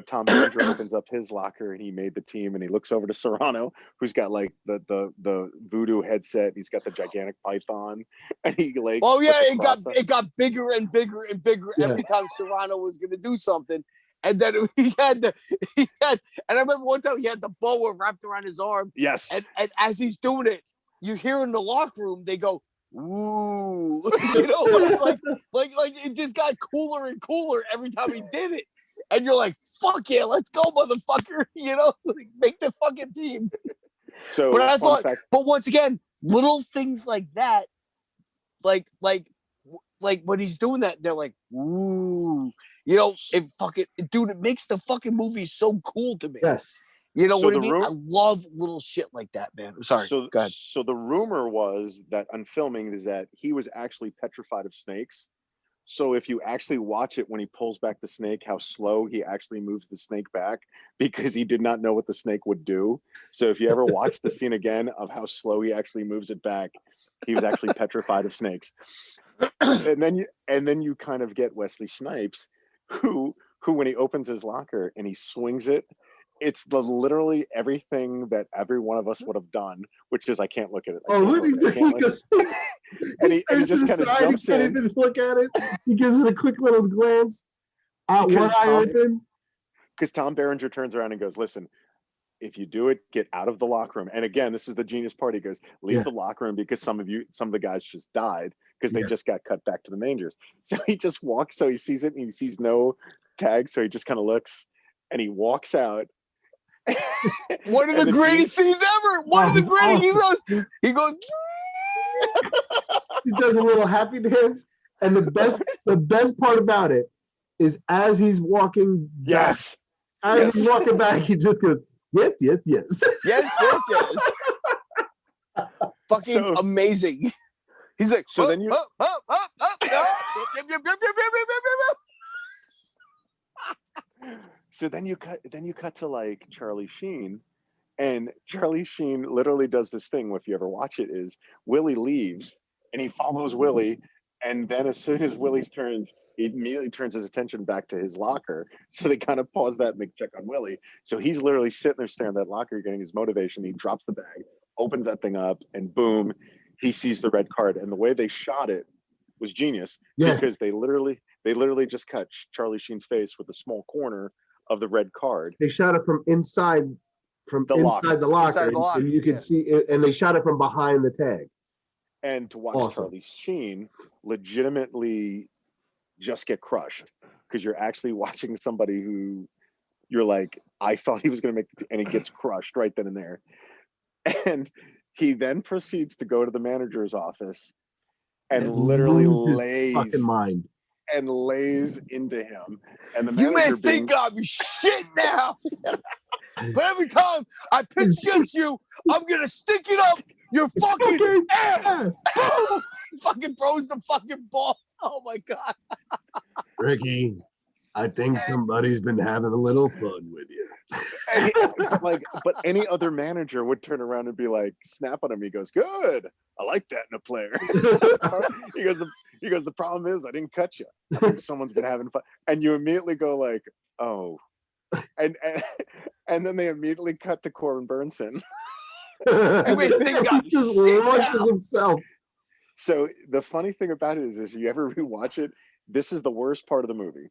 C: Tom Berenger opens up his locker and he made the team, and he looks over to Serrano, who's got like the voodoo headset. He's got the gigantic python, and he like.
B: Oh yeah, it got bigger and bigger and bigger every time Serrano was gonna do something. And then he had, and I remember one time he had the boa wrapped around his arm.
C: Yes.
B: And as he's doing it, you hear in the locker room, they go, ooh, like it just got cooler and cooler every time he did it. And you're like, fuck yeah, let's go, motherfucker. Like, make the fucking team.
C: So,
B: but I thought, but once again, little things like that, like when he's doing that, they're like, ooh. It makes the fucking movie so cool to me.
A: Yes.
B: You know what I mean? I love little shit like that, man. I'm sorry.
C: Go ahead. So the rumor was that on filming is that he was actually petrified of snakes. So if you actually watch it when he pulls back the snake, how slow he actually moves the snake back, because he did not know what the snake would do. So if you ever watch the scene again of how slow he actually moves it back, he was actually petrified of snakes. And then you kind of get Wesley Snipes, who when he opens his locker and he swings it, it's literally everything that every one of us would have done, which is I can't look at it. And he just kind of jumps in.
A: He look at it. He gives it a quick little glance. One eye open.
C: Because Tom Berenger turns around and goes, "Listen, if you do it, get out of the locker room." And again, this is the genius part. He goes, "Leave the locker room because some of the guys just died because they just got cut back to the Mangers." So he just walks. So he sees it and he sees no tag. So he just kind of looks and he walks out.
B: One of the greatest scenes ever. One of the greatest.
A: Awesome.
B: He goes.
A: He does a little happy dance, and the best part about it is as he's walking.
C: Yes.
A: He's walking back, he just goes, yes.
B: Yes. Fucking amazing. He's like,
C: so then you. So then you cut to like Charlie Sheen, and Charlie Sheen literally does this thing. If you ever watch it, is Willie leaves and he follows Willie, and then as soon as Willie's turns, he immediately turns his attention back to his locker. So they kind of pause that and they check on Willie. So he's literally sitting there staring at that locker, getting his motivation. He drops the bag, opens that thing up, and boom, he sees the red card. And the way they shot it was genius, because they literally just cut Charlie Sheen's face with a small corner of the red card.
A: They shot it from inside the locker, and you can see it, and they shot it from behind the tag.
C: And to watch Charlie Sheen legitimately just get crushed, because you're actually watching somebody who you're like, I thought he was going to make it, and he gets crushed right then and there. And he then proceeds to go to the manager's office and literally lays
A: fucking mind.
C: And lays into him. And the
B: you may think I'm shit now, but every time I pitch against you, I'm gonna stick it up your fucking ass. Boom! Fucking throws the fucking ball. Oh my god.
A: Ricky, I think somebody's been having a little fun with you.
C: But any other manager would turn around and be like, snap on him. He goes, good. I like that in a player. He goes, the problem is I didn't cut you. I think someone's been having fun. And you immediately go like, oh. And then they immediately cut to Corbin Burnson.
A: He just launches himself.
C: So the funny thing about it is if you ever rewatch it, this is the worst part of the movie.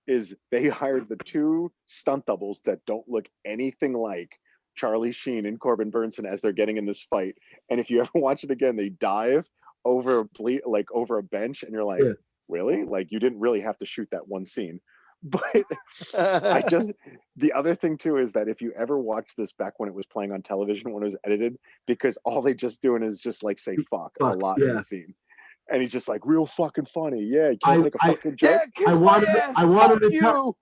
C: Is they hired the two stunt doubles that don't look anything like Charlie Sheen and Corbin Burnson as they're getting in this fight. And if you ever watch it again, they dive over a bench, and you're like, really? Like, you didn't really have to shoot that one scene. But the other thing too is that if you ever watch this back when it was playing on television, when it was edited, because all they just doing is just like say fuck a lot in the scene. And he's just like, real fucking funny. Yeah, he can't make a fucking joke.
A: I wanted to tell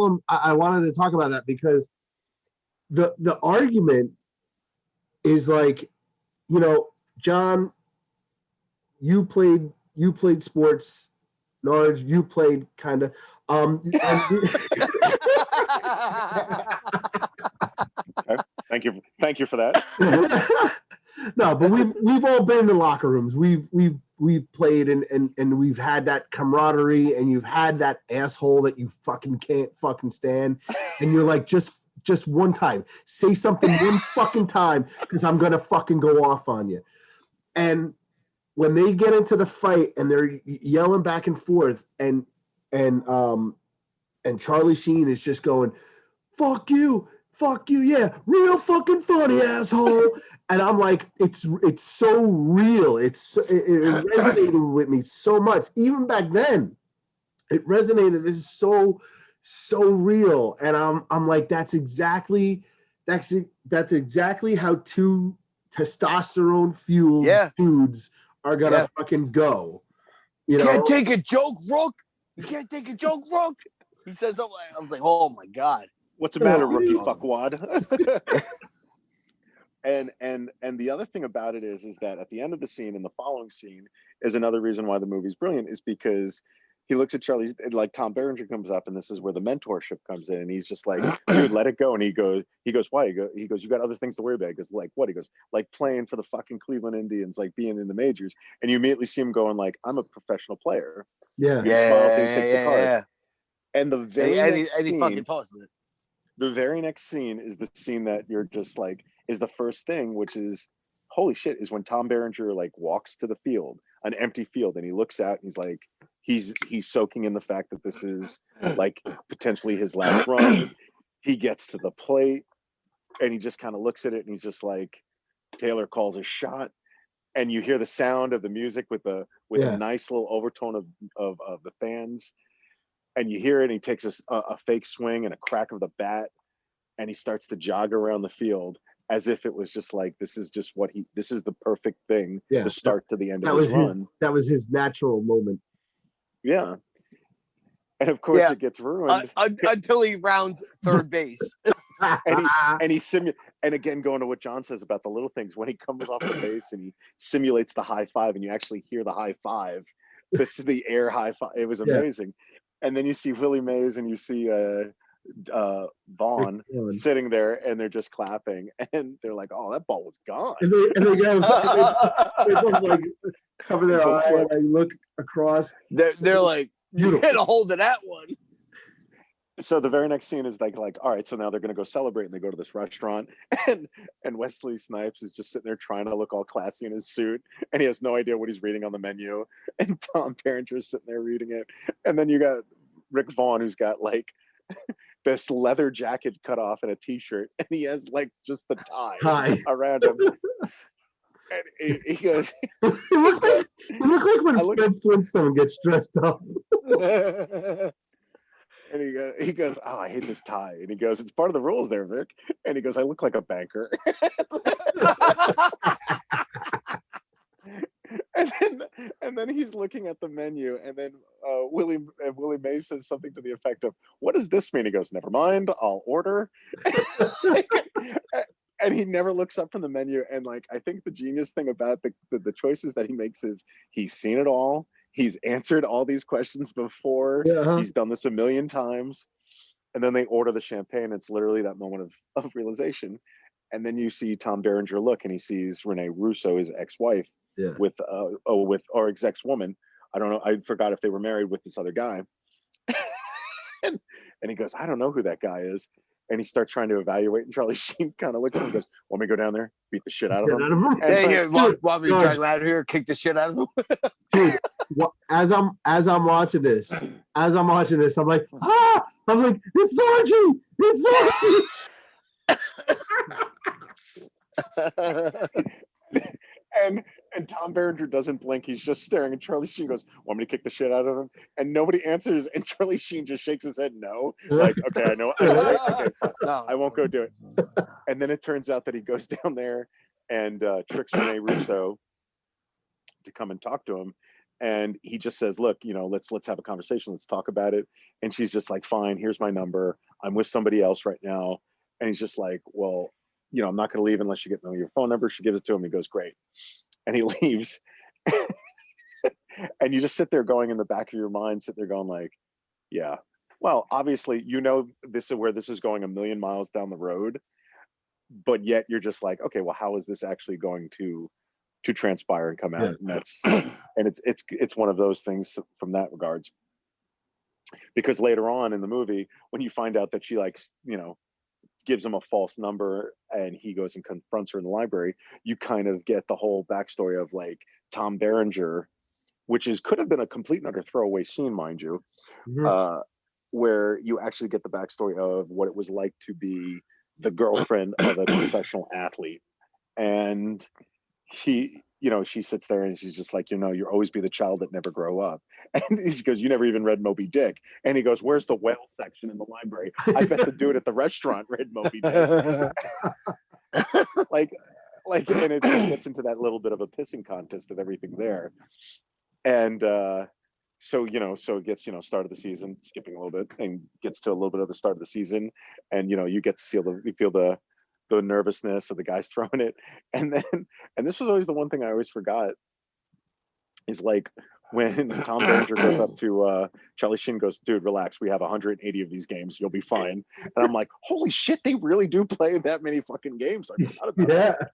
A: him. I wanted to talk about that because the argument is like, John, you played sports. Narg, you played kind of.
C: Okay. Thank you for that.
A: No, but we've all been in the locker rooms. We've we've played and we've had that camaraderie, and you've had that asshole that you fucking can't fucking stand, and you're like, just one time, say something one fucking time, because I'm gonna fucking go off on you. And when they get into the fight and they're yelling back and forth, and Charlie Sheen is just going, fuck you, yeah, real fucking funny, asshole. And I'm like, it's so real. It resonated with me so much. Even back then, it resonated. This is so real. And I'm like, that's exactly how two testosterone fueled dudes are gonna fucking go. You know?
B: Can't take a joke, Rook. You can't take a joke, Rook. He says something. I was like, oh my god.
C: What's the matter, rookie fuckwad? And the other thing about it is that at the end of the scene, in the following scene, is another reason why the movie's brilliant, is because he looks at Charlie, like Tom Berenger comes up, and this is where the mentorship comes in, and he's just like, dude, let it go. And he goes, why? He goes, you got other things to worry about. He goes, like what? He goes, like playing for the fucking Cleveland Indians, like being in the majors. And you immediately see him going like, I'm a professional player.
A: Yeah.
C: He smiles and he takes the card.
B: Yeah.
C: And the very next scene,
B: he fucking tosses it.
C: The very next scene is the scene that you're just like, is the first thing, which is, holy shit, is when Tom Berenger like walks to the field, an empty field, and he looks out and he's like, he's soaking in the fact that this is like potentially his last run. He gets to the plate and he just kind of looks at it and he's just like, Taylor calls a shot, and you hear the sound of the music with a nice little overtone of the fans. And you hear it, and he takes a fake swing and a crack of the bat, and he starts to jog around the field as if it was just like, this is the perfect thing to start to the end of his run.
A: That was his natural moment.
C: Yeah. And of course it gets ruined.
B: Until he rounds third base.
C: and again, going to what John says about the little things, when he comes off the base and he simulates the high five, and you actually hear the high five. This is the air high five. It was amazing. And then you see Willie Mays and you see Vaughn sitting there, and they're just clapping, and they're like, "Oh, that ball was gone."
A: And they go, they both like cover their eye, and I look across.
B: They're like, "You get a hold of that one."
C: So the very next scene is like, all right, so now they're gonna go celebrate, and they go to this restaurant, and Wesley Snipes is just sitting there trying to look all classy in his suit, and he has no idea what he's reading on the menu, and Tom Berenger is sitting there reading it, and then you got Rick Vaughn, who's got like this leather jacket cut off and a t-shirt, and he has like just the tie around him. And he goes,
A: it looked like when Fred Flintstone gets dressed up.
C: And he goes, oh, I hate this tie. And he goes, it's part of the rules there, Vic. And he goes, I look like a banker. and then he's looking at the menu, and then Willie Mays says something to the effect of, what does this mean? He goes, never mind, I'll order. And he never looks up from the menu. And like, I think the genius thing about the choices that he makes is he's seen it all. He's answered all these questions before. He's done this a million times. And then they order the champagne. It's literally that moment of realization. And then you see Tom Berenger look, and he sees Renee Russo, his ex-wife, with or ex-woman. I don't know. I forgot if they were married, with this other guy. and he goes, I don't know who that guy is. And he starts trying to evaluate, and Charlie Sheen kind of looks at him and goes, want me to go down there, beat the shit out of him?
B: Want me to drag him out of here, kick the shit out of him?
A: Dude, as I'm watching this, I'm like, it's Nargi!
C: and Tom Berenger doesn't blink. He's just staring, and Charlie Sheen goes, want me to kick the shit out of him? And nobody answers, and Charlie Sheen just shakes his head no. Like, okay, I know, okay, no, I won't go do it. And then it turns out that he goes down there and tricks Renee Russo to come and talk to him. And he just says, look, let's have a conversation. Let's talk about it. And she's just like, fine, here's my number. I'm with somebody else right now. And he's just like, well, I'm not going to leave unless you get me your phone number. She gives it to him. He goes, great. And he leaves. And you just sit there going, in the back of your mind, sit there going like, yeah, well, obviously, this is where this is going a million miles down the road. But yet you're just like, okay, well, how is this actually going to to transpire and come out, and that's and it's one of those things from that regards. Because later on in the movie, when you find out that she gives him a false number and he goes and confronts her in the library, you kind of get the whole backstory of like Tom Berenger, which could have been a complete and utter throwaway scene, mind you, where you actually get the backstory of what it was like to be the girlfriend of a professional athlete. And she sits there and she's just like, you'll always be the child that never grow up. And she goes, you never even read Moby Dick. And he goes, where's the whale section in the library? I bet the dude at the restaurant read Moby Dick. And it just gets into that little bit of a pissing contest of everything there. And so it gets, start of the season, skipping a little bit, and gets to a little bit of the start of the season. And, you get to feel the nervousness of the guys throwing it. And this was always the one thing I always forgot is like when Tom Berenger goes up to Charlie Sheen goes, dude, relax. We have 180 of these games. You'll be fine. And I'm like, holy shit, they really do play that many fucking games. I forgot about that.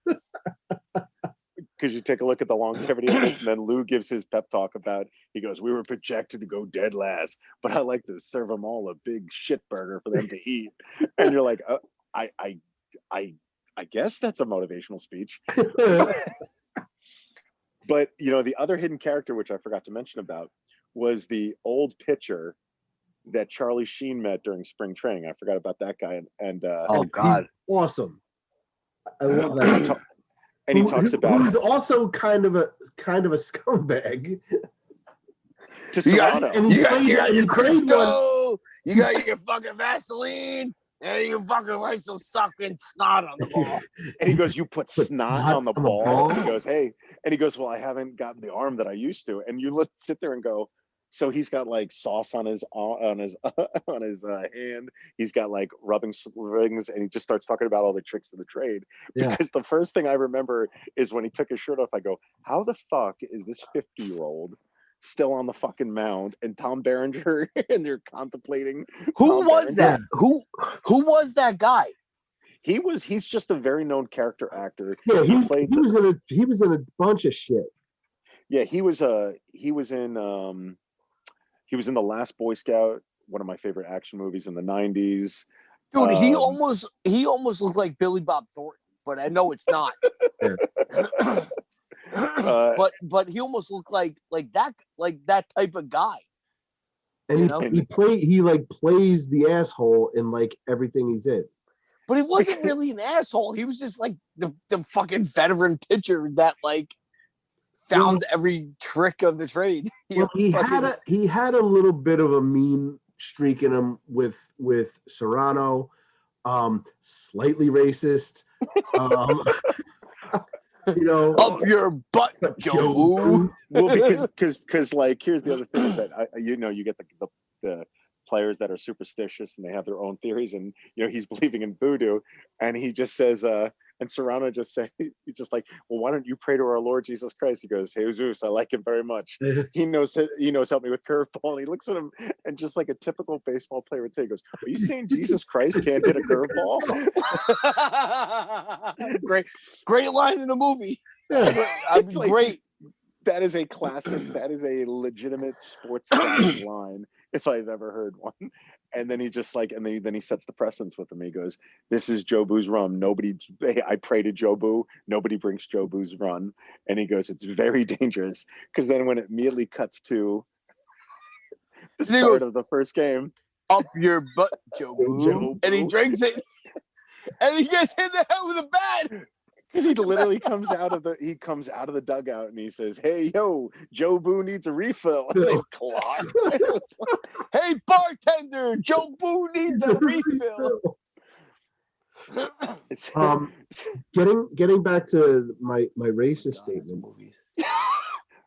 C: Because you take a look at the longevity of this, and then Lou gives his pep talk about, he goes, we were projected to go dead last, but I like to serve them all a big shit burger for them to eat. And you're like, I guess that's a motivational speech. But the other hidden character, which I forgot to mention about, was the old pitcher that Charlie Sheen met during spring training. I forgot about that guy. And
B: oh God,
A: awesome! I love that.
C: And he talks about
A: who's also kind of a scumbag.
C: To Serrano.
B: You got your Crisco, you got your fucking Vaseline, and you fucking write some sucking snot on the ball.
C: And he goes, you put snot on the ball? He goes, hey. And he goes, well, I haven't gotten the arm that I used to. And you sit there and go, so he's got like sauce on his hand. He's got like rubbing rings, and he just starts talking about all the tricks of the trade. Because the first thing I remember is when he took his shirt off, I go, how the fuck is this 50-year-old still on the fucking mound, and Tom Berenger, and they're contemplating
B: who was that? Who was that guy?
C: He's just a very known character actor.
A: Yeah, he was in a bunch of shit.
C: Yeah, he was in The Last Boy Scout, one of my favorite action movies in the 90s.
B: Dude, he almost looked like Billy Bob Thornton, but I know it's not. But he almost looked like that type of guy.
A: And he plays the asshole in like everything he's in.
B: But he wasn't really an asshole. He was just like the fucking veteran pitcher that like found every trick of the trade.
A: He had a little bit of a mean streak in him with Serrano, slightly racist.
C: Up your butt, Joe. Well, because like here's the other thing is that you get the players that are superstitious and they have their own theories, and he's believing in voodoo, and he just says and Serrano just say, he's just like, well, why don't you pray to our Lord Jesus Christ? He goes, hey, Jesus, I like him very much. He knows help me with curveball. And he looks at him, and just like a typical baseball player would say, he goes, are you saying Jesus Christ can't hit a curveball?
B: Great line in the movie.
C: It's
B: like, great.
C: That is a classic. That is a legitimate sports line if I've ever heard one. And then he just like, and then he sets the precedence with him. He goes, this is Joe Boo's rum. I pray to Joe Boo. Nobody brings Joe Boo's run. And he goes, it's very dangerous. Because then when it immediately cuts to the start of the first game.
B: Up your butt, Joe Boo. And he drinks it. And he gets hit in the head with a bat.
C: Because he literally comes out of the dugout and he says, hey, yo, Joe Boo needs a refill. And they clock.
B: Hey, bartender, Joe Boo needs a refill.
A: Getting back to my racist statement.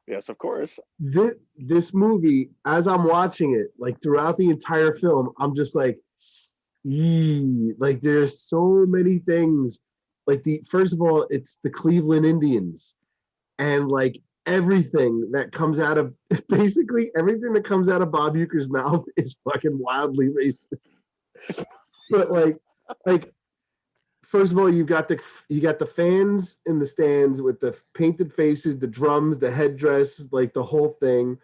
C: Yes, of course.
A: This movie, as I'm watching it, like throughout the entire film, I'm just like, like there's so many things. Like first of all, it's the Cleveland Indians, and like everything that comes out of basically everything that comes out of Bob Uecker's mouth is fucking wildly racist. But like first of all, you got the fans in the stands with the painted faces, the drums, the headdress, like the whole thing.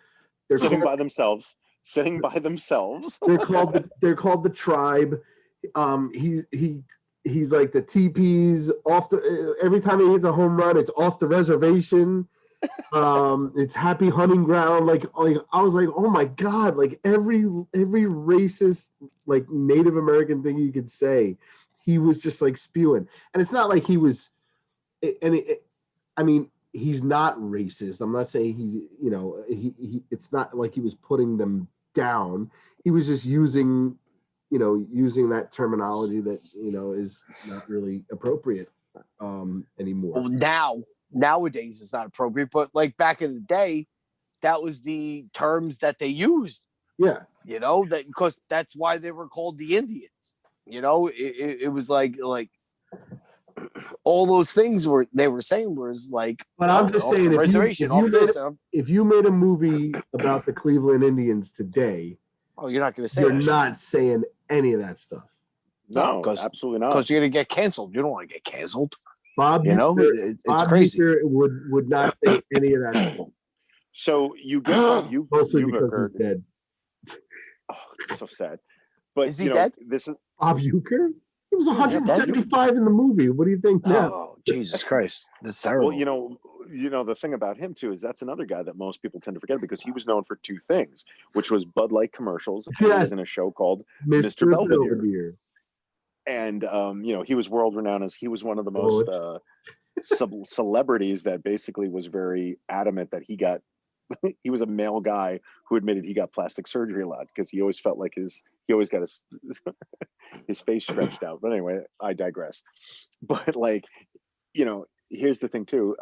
A: They're
C: Sitting
A: called,
C: by themselves. Sitting by themselves.
A: they're called the tribe. He's like the teepees off the every time he hits a home run, it's off the reservation. It's happy hunting ground. Like I was like, oh my god, like every racist like Native American thing you could say, he was just like spewing. And it's not like he was, I mean, he's not racist. I'm not saying he it's not like he was putting them down. He was just using that terminology that is not really appropriate anymore.
B: Well, nowadays it's not appropriate, but like back in the day, that was the terms that they used.
A: Yeah,
B: that because that's why they were called the Indians. It was like all those things they were saying was like.
A: But I'm just saying, if you made a movie about the Cleveland Indians today,
B: you're not going to say
A: you're not saying any of that stuff.
C: No, absolutely not.
B: Because you're going to get canceled. You don't want to get canceled.
A: Bob,
B: it's
A: Bob
B: crazy.
A: Uecker would not say any of that stuff.
C: So you get Bob
A: mostly because he's dead.
C: Oh, it's so sad. But
B: is he dead?
C: This is
A: Bob Uecker. He was 175 in the movie. What do you think now?
B: Oh, Jesus Christ. That's terrible.
C: Well, the thing about him too is that's another guy that most people tend to forget because he was known for two things, which was Bud Light commercials. Yes. And he was in a show called Mr. Belvedere. And he was world renowned as he was one of the most celebrities that basically was very adamant that he was a male guy who admitted he got plastic surgery a lot because he always felt like he always got his face stretched out. But anyway, I digress. But here's the thing too.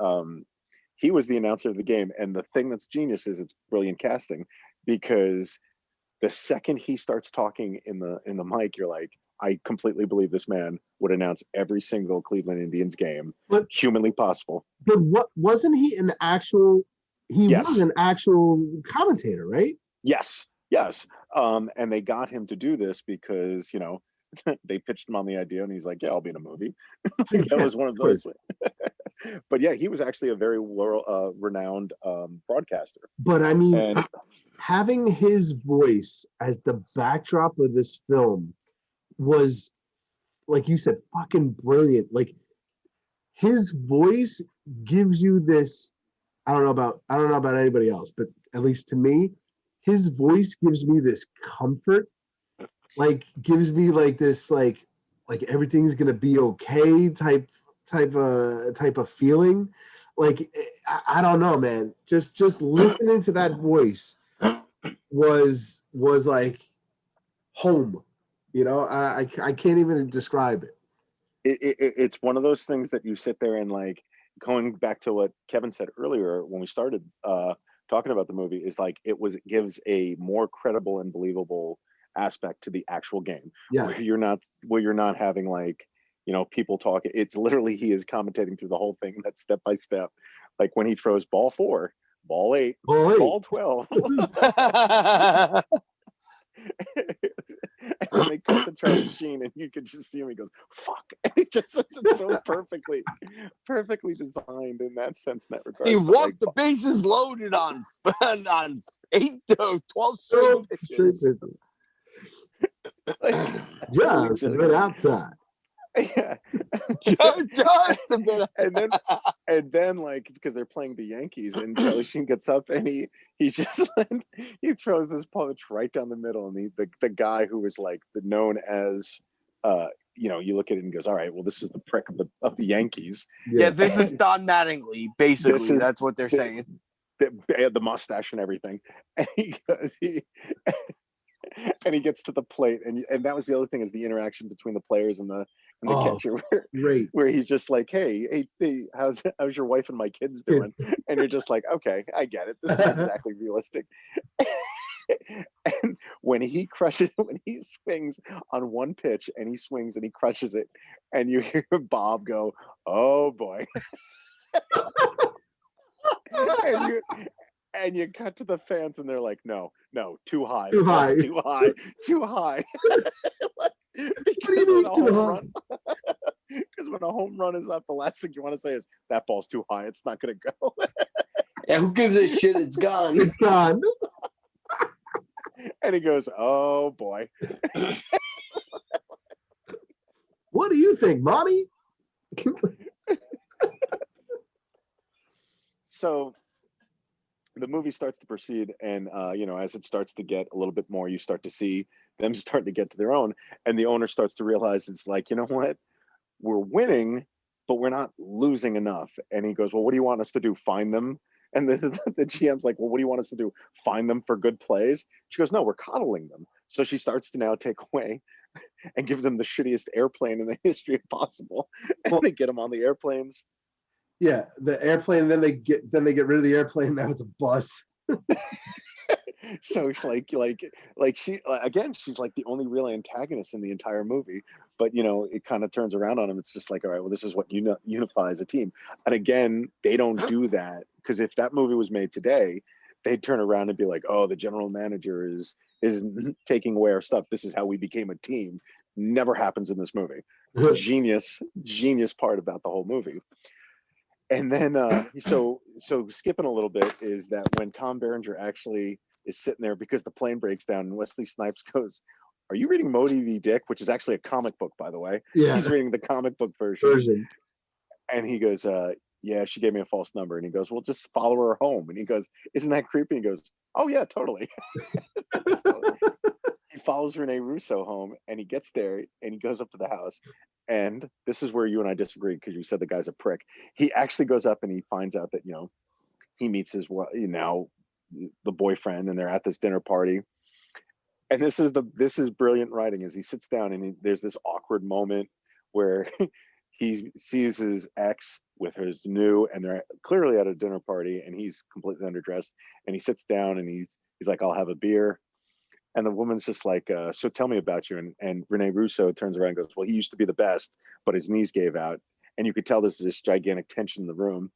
C: He was the announcer of the game, and the thing that's genius is it's brilliant casting because the second he starts talking in the mic, you're like, I completely believe this man would announce every single Cleveland Indians game humanly possible.
A: But what wasn't he an actual? He was an actual commentator, right?
C: Yes. And they got him to do this because, they pitched him on the idea and he's like, yeah, I'll be in a movie. That was one of those. But yeah, he was actually a very renowned broadcaster.
A: But I mean, having his voice as the backdrop of this film was, like you said, fucking brilliant. Like his voice gives you this. I don't know about anybody else, but at least to me, his voice gives me this comfort, like gives me like this like everything's gonna be okay type of feeling. Like I don't know, man. Just listening to that voice was like home. I can't even describe it.
C: It's one of those things that you sit there and like. Going back to what Kevin said earlier when we started talking about the movie is like it gives a more credible and believable aspect to the actual game where you're not having like people talk. It's literally he is commentating through the whole thing. That's step by step, like when he throws ball 4, ball 8, ball 12. And then they cut the trash machine and you could just see him. He goes, fuck. And it just says it so perfectly designed in that sense, in that regard.
B: He walked the bases loaded on 8 to 12 straight pitches.
A: Right outside.
C: Yeah.
B: Just a bit.
C: And then like because they're playing the Yankees and Charlie Sheen gets up and he just he throws this punch right down the middle and the guy who was like known as you look at it and goes, all right, well this is the prick of the Yankees.
B: Yeah, this is Don Mattingly basically. That's what they're saying.
C: The mustache and everything. And he goes and he gets to the plate and that was the other thing is the interaction between the players and the catcher where he's just like, hey, how's your wife and my kids doing? And you're just like, okay, I get it. This is exactly realistic. And when he swings on one pitch and he swings and he crushes it and you hear Bob go, oh boy. And you cut to the fans and they're like, no, too high. Too high. Because when a home run is up, the last thing you want to say is that ball's too high. It's not going to go.
B: Yeah, who gives a shit? It's gone.
A: It's gone.
C: And he goes, "Oh boy."
A: What do you think, Mommy?
C: So the movie starts to proceed, and as it starts to get a little bit more, you start to see them starting to get to their own, and the owner starts to realize it's like, you know what, we're winning, but we're not losing enough. And he goes, well, what do you want us to do? Find them? And the GM's like, well, what do you want us to do? Find them for good plays? She goes, no, we're coddling them. So she starts to now take away and give them the shittiest airplane in the history of possible. And they get them on the airplanes.
A: Yeah, the airplane. Then they get rid of the airplane. Now it's a bus.
C: So like she again, she's like the only real antagonist in the entire movie. But it kind of turns around on him. It's just like, all right, well, this is what unifies a team. And again, they don't do that, because if that movie was made today, they'd turn around and be like, oh, the general manager is taking away our stuff. This is how we became a team. Never happens in this movie. Genius part about the whole movie. And then so skipping a little bit is that when Tom Berenger actually is sitting there because the plane breaks down, and Wesley Snipes goes, are you reading Moby V. Dick, which is actually a comic book, by the way?
A: Yeah.
C: He's reading the comic book version. And he goes, yeah, she gave me a false number. And he goes, well, just follow her home. And he goes, isn't that creepy? And he goes, oh yeah, totally. So he follows Rene Russo home, and he gets there, and he goes up to the house. And this is where you and I disagree, because you said the guy's a prick. He actually goes up and he finds out that, he meets his, the boyfriend, and they're at this dinner party. And this is brilliant writing. As he sits down, and there's this awkward moment where he sees his ex with his new, and they're clearly at a dinner party, and he's completely underdressed, and he sits down, and he's like, I'll have a beer. And the woman's just like, so tell me about you. And Rene Russo turns around and goes, well, he used to be the best, but his knees gave out. And you could tell there's this gigantic tension in the room.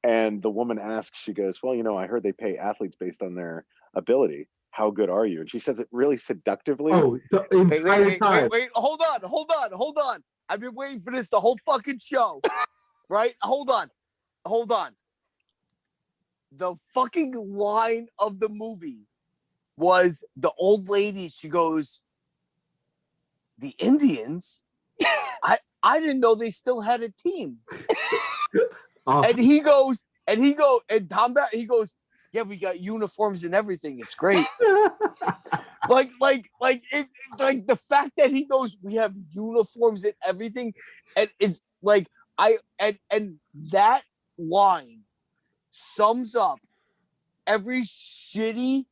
C: And the woman asks, she goes, well, I heard they pay athletes based on their ability. How good are you? And she says it really seductively.
A: Oh, the entire time.
B: Wait, hold on. I've been waiting for this the whole fucking show. Right? Hold on. The fucking line of the movie was the old lady. She goes, the Indians? I didn't know they still had a team.
A: Oh.
B: And Tom Barrett, he goes, yeah, we got uniforms and everything. It's great. like the fact that he goes, we have uniforms and everything, and it's like and that line sums up every shitty,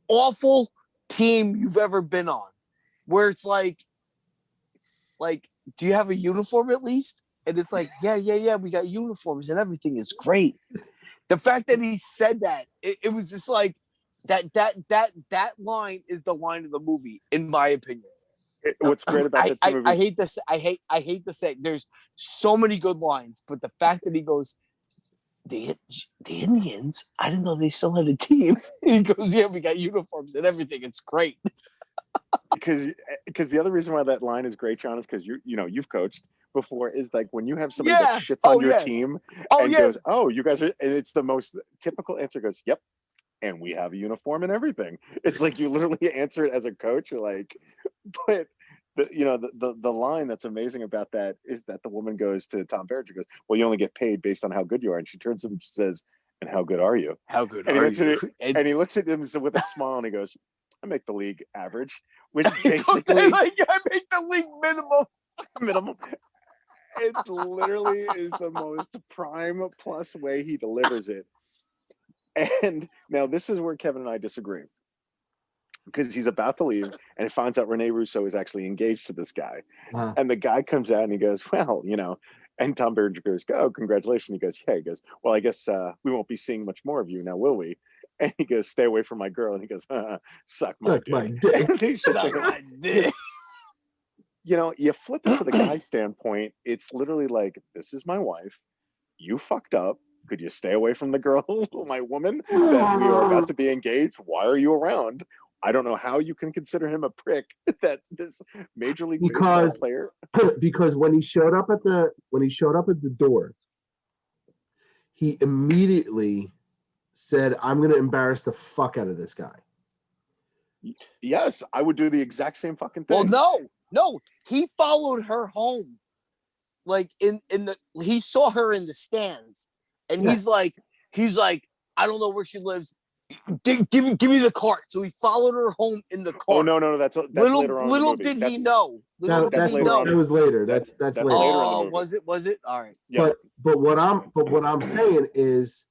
B: awful team you've ever been on, where it's like, do you have a uniform at least? And it's like, yeah, we got uniforms and everything. It's great. The fact that he said that, it was just like that line is the line of the movie, in my opinion.
C: What's great about that movie?
B: I hate to say there's so many good lines, but the fact that he goes, the Indians, I didn't know they still had a team. He goes, yeah, we got uniforms and everything. It's great.
C: Because the other reason why that line is great, John, is because you've coached before, is like when you have somebody that shits on your team and goes, oh, you guys are, and it's the most typical answer, goes, yep, and we have a uniform and everything. It's like you literally answer it as a coach. You're like, but the line that's amazing about that is that the woman goes to Tom Berenger, goes, well, you only get paid based on how good you are. And she turns to him and she says, and how good are you?
B: How good are you?
C: And he looks at him with a smile and he goes, I make the league average, which basically
B: like, I make the league minimum.
C: It literally is the most prime plus way he delivers it. And now this is where Kevin and I disagree, because he's about to leave and he finds out Rene Russo is actually engaged to this guy.
A: Wow.
C: And the guy comes out and he goes, well, and Tom Berenger goes, oh, congratulations. He goes, yeah. He goes, well, I guess we won't be seeing much more of you now, will we? And he goes, stay away from my girl. And he goes, suck my dick.
B: Suck my dick.
C: You flip it to the guy's standpoint. It's literally like, this is my wife. You fucked up. Could you stay away from the girl, my woman, that we are about to be engaged? Why are you around? I don't know how you can consider him a prick. That this Major League Baseball player,
A: because when he showed up at the door, he immediately said, "I'm going to embarrass the fuck out of this guy."
C: Yes, I would do the exact same fucking thing.
B: Well, no, he followed her home. Like he saw her in the stands, and he's like, I don't know where she lives. Give me the cart. So he followed her home in the cart.
C: Oh no, that's later on.
B: Little
C: in the movie.
B: did he know. Little did he know.
A: That was later. That's later.
C: Later in the movie.
B: Was it? All right.
C: Yep.
A: But what I'm saying is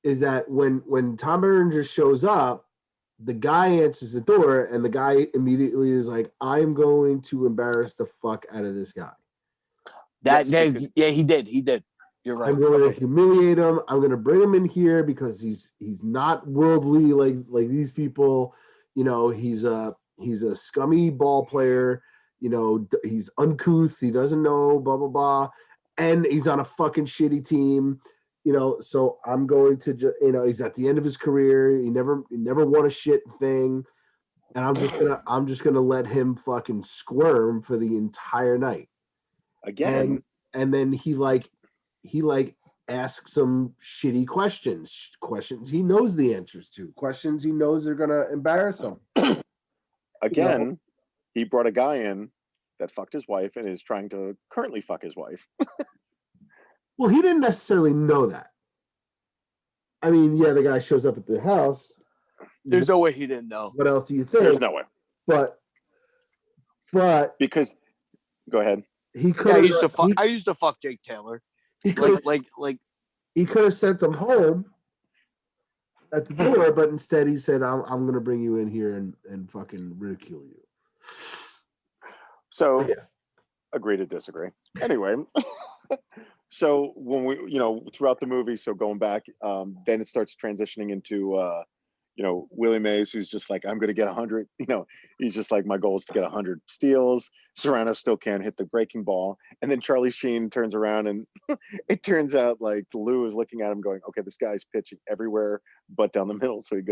A: that when Tom Berenger shows up, the guy answers the door, and the guy immediately is like, "I'm going to embarrass the fuck out of this guy."
B: He did. You're right.
A: I'm going to humiliate him. I'm going to bring him in here because he's not worldly like these people. You know, he's a scummy ball player. You know, he's uncouth. He doesn't know blah blah blah, and he's on a fucking shitty team. You know, so I'm going to he's at the end of his career. He never won a shit thing, and I'm just gonna let him fucking squirm for the entire night.
C: Again,
A: and then he asks some shitty questions he knows the answers to, questions he knows are gonna embarrass him.
C: Again, he brought a guy in that fucked his wife and is trying to currently fuck his wife.
A: Well, he didn't necessarily know that. I mean, yeah, the guy shows up at the house.
B: There's no way he didn't know.
A: What else do you think?
C: There's no way.
A: But
C: because, go ahead.
A: He could.
B: Yeah, I used to fuck Jake Taylor. He could
A: he could have sent him home at the door, but instead he said, "I'm going to bring you in here and fucking ridicule you."
C: So, agree to disagree. Anyway, so when we, throughout the movie, so going back, then it starts transitioning into, Willie Mays, who's just like, I'm going to get 100. He's just like, my goal is to get 100 steals. Serrano still can't hit the breaking ball. And then Charlie Sheen turns around, and it turns out like Lou is looking at him going, okay, this guy's pitching everywhere but down the middle. So he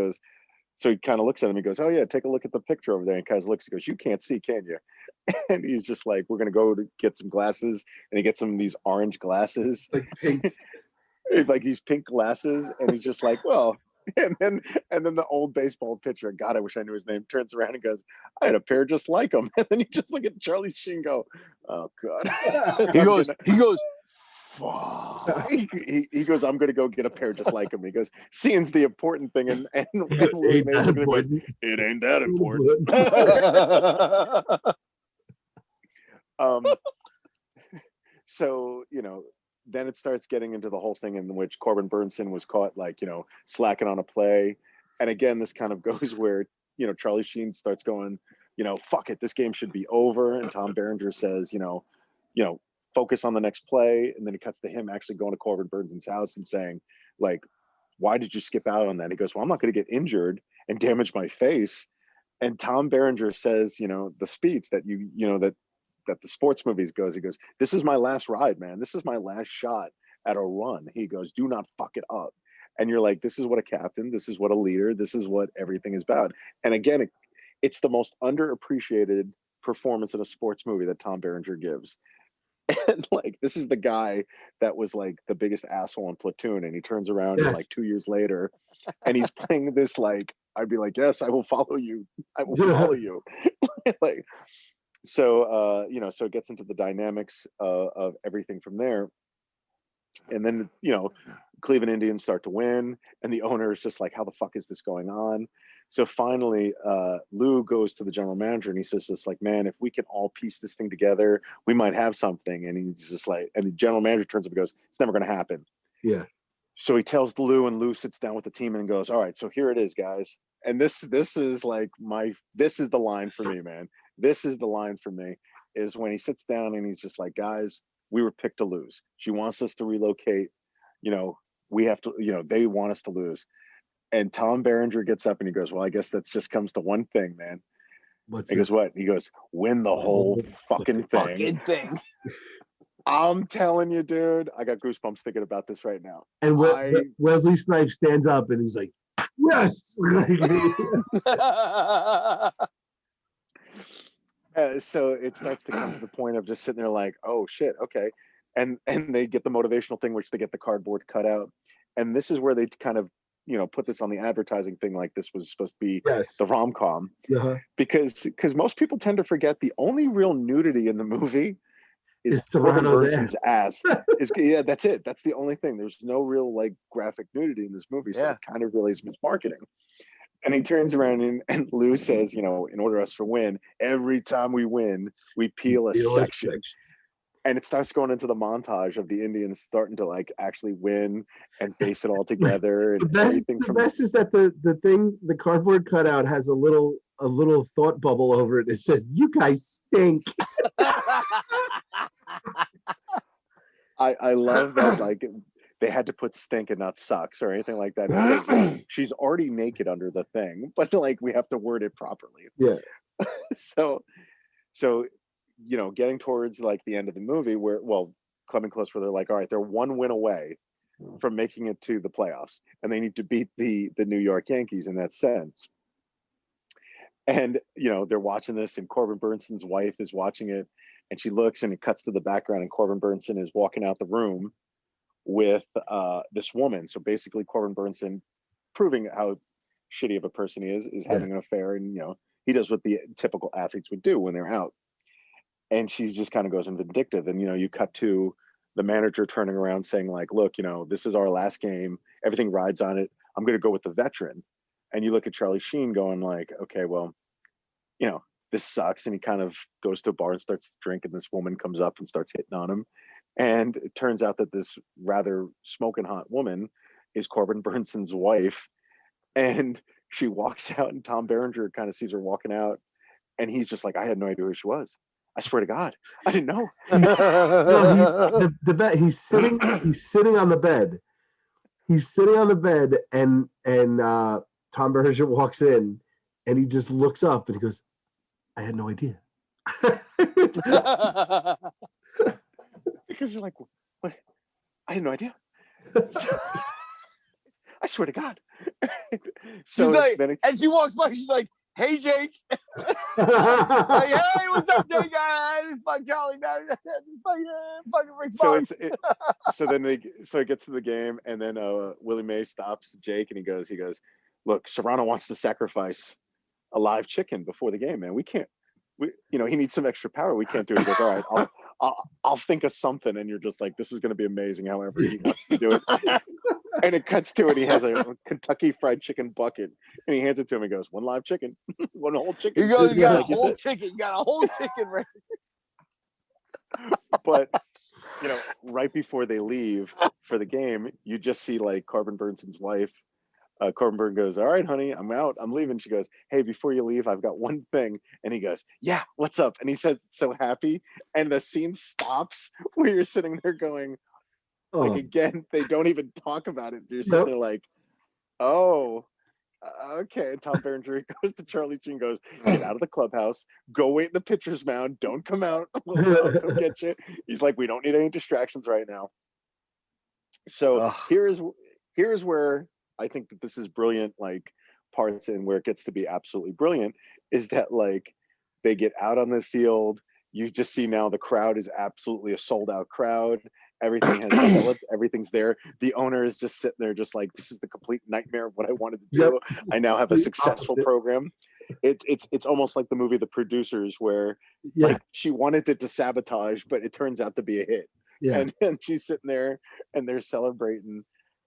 C: kind of looks at him. He goes, oh yeah, take a look at the picture over there. And he kind of looks, he goes, you can't see, can you? And he's just like, we're going to go to get some glasses. And he gets some of these orange glasses.
A: Like pink.
C: Like these pink glasses. And he's just like, well, and then the old baseball pitcher, God, I wish I knew his name, turns around and goes, I had a pair just like him. And then you just look at Charlie Sheen go, oh God.
B: he goes,
C: he goes, I'm gonna go get a pair just like him. He goes, seeing's the important thing, and Willie Mays goes, it ain't that important. So then it starts getting into the whole thing in which Corbin Burnson was caught slacking on a play. And again, this kind of goes where, Charlie Sheen starts going, fuck it, this game should be over. And Tom Berenger says, focus on the next play. And then he cuts to him actually going to Corbin Burnson's house and saying, like, why did you skip out on that? He goes, well, I'm not going to get injured and damage my face. And Tom Berenger says, the speech that that the sports movies goes, he goes, this is my last ride, man. This is my last shot at a run. He goes, do not fuck it up. And you're like, this is what a captain, this is what a leader, this is what everything is about. And again, it's the most underappreciated performance in a sports movie that Tom Berenger gives. And like, this is the guy that was like the biggest asshole in Platoon. And he turns around and like 2 years later, and he's playing this, like, I'd be like, yes, I will follow you. I will follow you. Like, so so it gets into the dynamics of everything from there. And then Cleveland Indians start to win, and the owner is just like, how the fuck is this going on? So finally Lou goes to the general manager and he says just like, man, if we can all piece this thing together, we might have something. And he's just like, and the general manager turns up and goes, it's never going to happen.
A: Yeah.
C: So he tells Lou, and Lou sits down with the team and goes, all right, so here it is, guys. And this is like this is the line for me, man. This is the line for me, is when he sits down and he's just like, guys, we were picked to lose. She wants us to relocate. We have to, they want us to lose. And Tom Berenger gets up and he goes, well, I guess that just comes to one thing, man. He goes, what? He goes, win the whole fucking thing. I'm telling you, dude, I got goosebumps thinking about this right now.
A: And Wesley Snipes stands up and he's like, Yes.
C: So it starts to come to the point of just sitting there like, oh shit, okay, and they get the motivational thing, which they get the cardboard cutout, and this is where they kind of put this on the advertising thing, like this was supposed to be
A: Yes.
C: the rom-com,
A: Uh-huh.
C: because most people tend to forget the only real nudity in the movie is
A: It's
C: Corbin
A: Toronto's
C: Burnson's ass. Yeah, that's it. That's the only thing. There's no real like graphic nudity in this movie, so
B: Yeah.
C: it kind of really is mismarketing. And he turns around and Lou says, in order us to win, every time we win, we peel a section. And it starts going into the montage of the Indians starting to like actually win and base it all together. And
A: The best is that the cardboard cutout has a little thought bubble over it. It says, "You guys stink."
C: I love that, like they had to put stink and not sucks or anything like that, because she's already naked under the thing, but like we have to word it properly.
A: Yeah.
C: So getting towards like the end of the movie, coming close, where they're like, all right, they're one win away from making it to the playoffs, and they need to beat the New York Yankees in that sense. And they're watching this, and Corbin Burnson's wife is watching it, and she looks, and it cuts to the background, and Corbin Burnson is walking out the room with this woman. So basically, Corbin Burnson, proving how shitty of a person he is having an affair, and he does what the typical athletes would do when they're out. And she just kind of goes in vindictive, and you cut to the manager turning around saying like, look, this is our last game, everything rides on it, I'm going to go with the veteran. And you look at Charlie Sheen going like, okay, well, this sucks. And he kind of goes to a bar and starts to drink, and this woman comes up and starts hitting on him. And it turns out that this rather smoking hot woman is Corbin Burnson's wife. And she walks out, and Tom Berenger kind of sees her walking out, and he's just like, I had no idea who she was. I swear to God, I didn't know.
A: No, the bed. He's sitting on the bed. He's sitting on the bed, and Tom Berenger walks in, and he just looks up, and he goes, I had no idea.
C: Because you're like, what? I had no idea. So, I swear to God.
B: So she's like, and she walks by, she's like, hey, Jake. Like, hey, what's up, Jake? This fuck Charlie, man. Fucking Rick
C: so then it gets to the game, and then Willie May stops Jake, and he goes, look, Serrano wants to sacrifice a live chicken before the game, man. We can't. He needs some extra power. We can't do it. He goes, all right, I'll think of something. And you're just like, this is going to be amazing. However he wants to do it. And it cuts to it. He has a Kentucky Fried Chicken bucket, and he hands it to him. He goes, one live chicken, one whole chicken.
B: You got a whole chicken. You got a whole chicken, right?
C: But right before they leave for the game, you just see like Corbin Burnson's wife. Corbin Burnson goes, all right, honey, I'm out. I'm leaving. She goes, hey, before you leave, I've got one thing. And he goes, yeah, what's up? And he says, so happy. And the scene stops where you're sitting there going, like, again, they don't even talk about it. You're sitting there like, oh, okay. And Tom Berenger goes to Charlie Sheen, goes, get out of the clubhouse, go wait in the pitcher's mound, don't come out, I'll come get you. He's like, we don't need any distractions right now. So here's where I think that this is brilliant, like parts, and where it gets to be absolutely brilliant is that like they get out on the field. You just see now the crowd is absolutely a sold out crowd. Everything has developed. Everything's there. The owner is just sitting there just like, this is the complete nightmare of what I wanted to do. Yep. I now have a successful program. It's almost like the movie The Producers, where like she wanted it to sabotage, but it turns out to be a hit. Yeah. And she's sitting there and they're celebrating.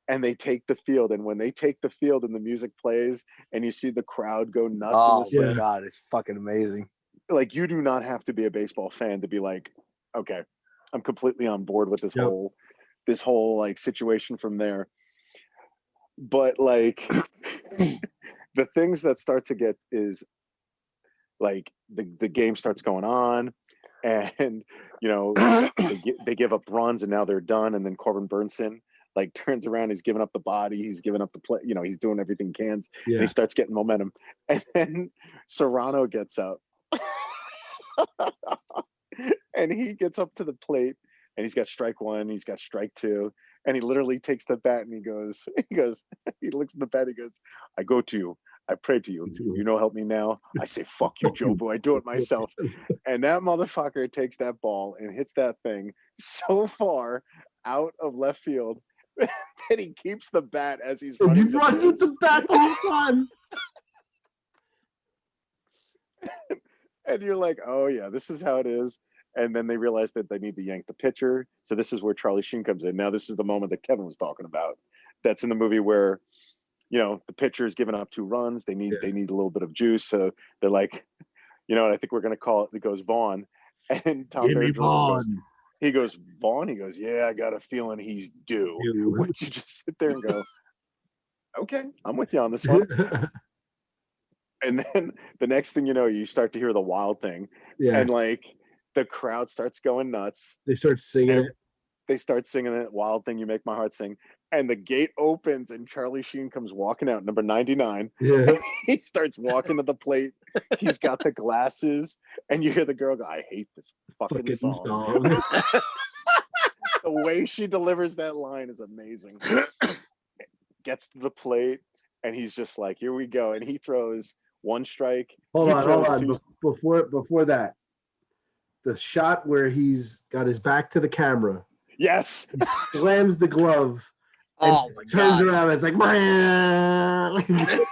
C: And they take the field, and when they take the field and the music plays and you see the crowd go nuts.
B: Oh my God, it's fucking amazing.
C: Like, you do not have to be a baseball fan to be like, okay, I'm completely on board with this whole like situation from there. But like the things that start to get is like the game starts going on, and they give up runs, and now they're done. And then Corbin Burnson like turns around, he's giving up the body, he's giving up the play, he's doing everything he can, and he starts getting momentum. And then Serrano gets up and he gets up to the plate, and he's got strike one, he's got strike two, And he literally takes the bat and he goes, he looks at the bat, he goes, I go to you, I pray to you. You know, help me now. I say, fuck you, Jobu. I do it myself. And that motherfucker takes that ball and hits that thing so far out of left field that he keeps the bat as he's
A: And he
C: running.
A: runs with the bat the whole time.
C: And you're like, oh yeah, this is how it is. And then they realize that they need to yank the pitcher. So this is where Charlie Sheen comes in. Now this is the moment that Kevin was talking about. That's in the movie where, you know, the pitcher is giving up 2 runs. They need a little bit of juice. So they're like, you know what, I think we're gonna call it. It goes Vaughn. And Tom Berenger goes, Vaughn? He goes, yeah, I got a feeling he's due. Would you just sit there and go, okay, I'm with you on this one. And then the next thing you know, you start to hear the Wild Thing.
A: Yeah.
C: And like the crowd starts going nuts.
A: They start singing it.
C: They start singing it, Wild Thing, You Make My Heart Sing. And the gate opens and Charlie Sheen comes walking out, number 99.
A: Yeah.
C: He starts walking to the plate. He's got the glasses. And you hear the girl go, I hate this fucking song. The way she delivers that line is amazing. Gets to the plate and he's just like, here we go. And he throws 1 strike.
A: Hold on. Before that, the shot where he's got his back to the camera.
C: Yes.
A: He slams the glove. And turns around and it's like,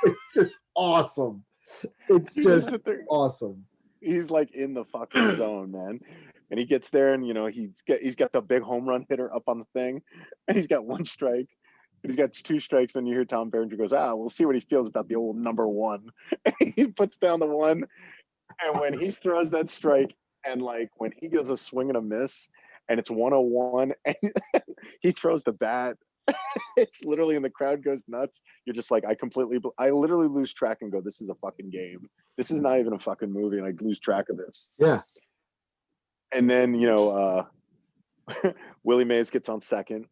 A: it's just awesome. It's just awesome.
C: He's like in the fucking zone, man. And he gets there and, you know, he's got the big home run hitter up on the thing. And he's got 1 strike. He's got 2 strikes. Then you hear Tom Berenger goes, we'll see what he feels about the old number 1. And he puts down the 1. And when he throws that strike, and like when he does a swing and a miss, and it's 101, and he throws the bat, it's literally, and the crowd goes nuts. You're just like, I literally lose track and go, this is a fucking game. This is not even a fucking movie, and I lose track of this.
A: Yeah.
C: And then, you know, Willie Mays gets on second.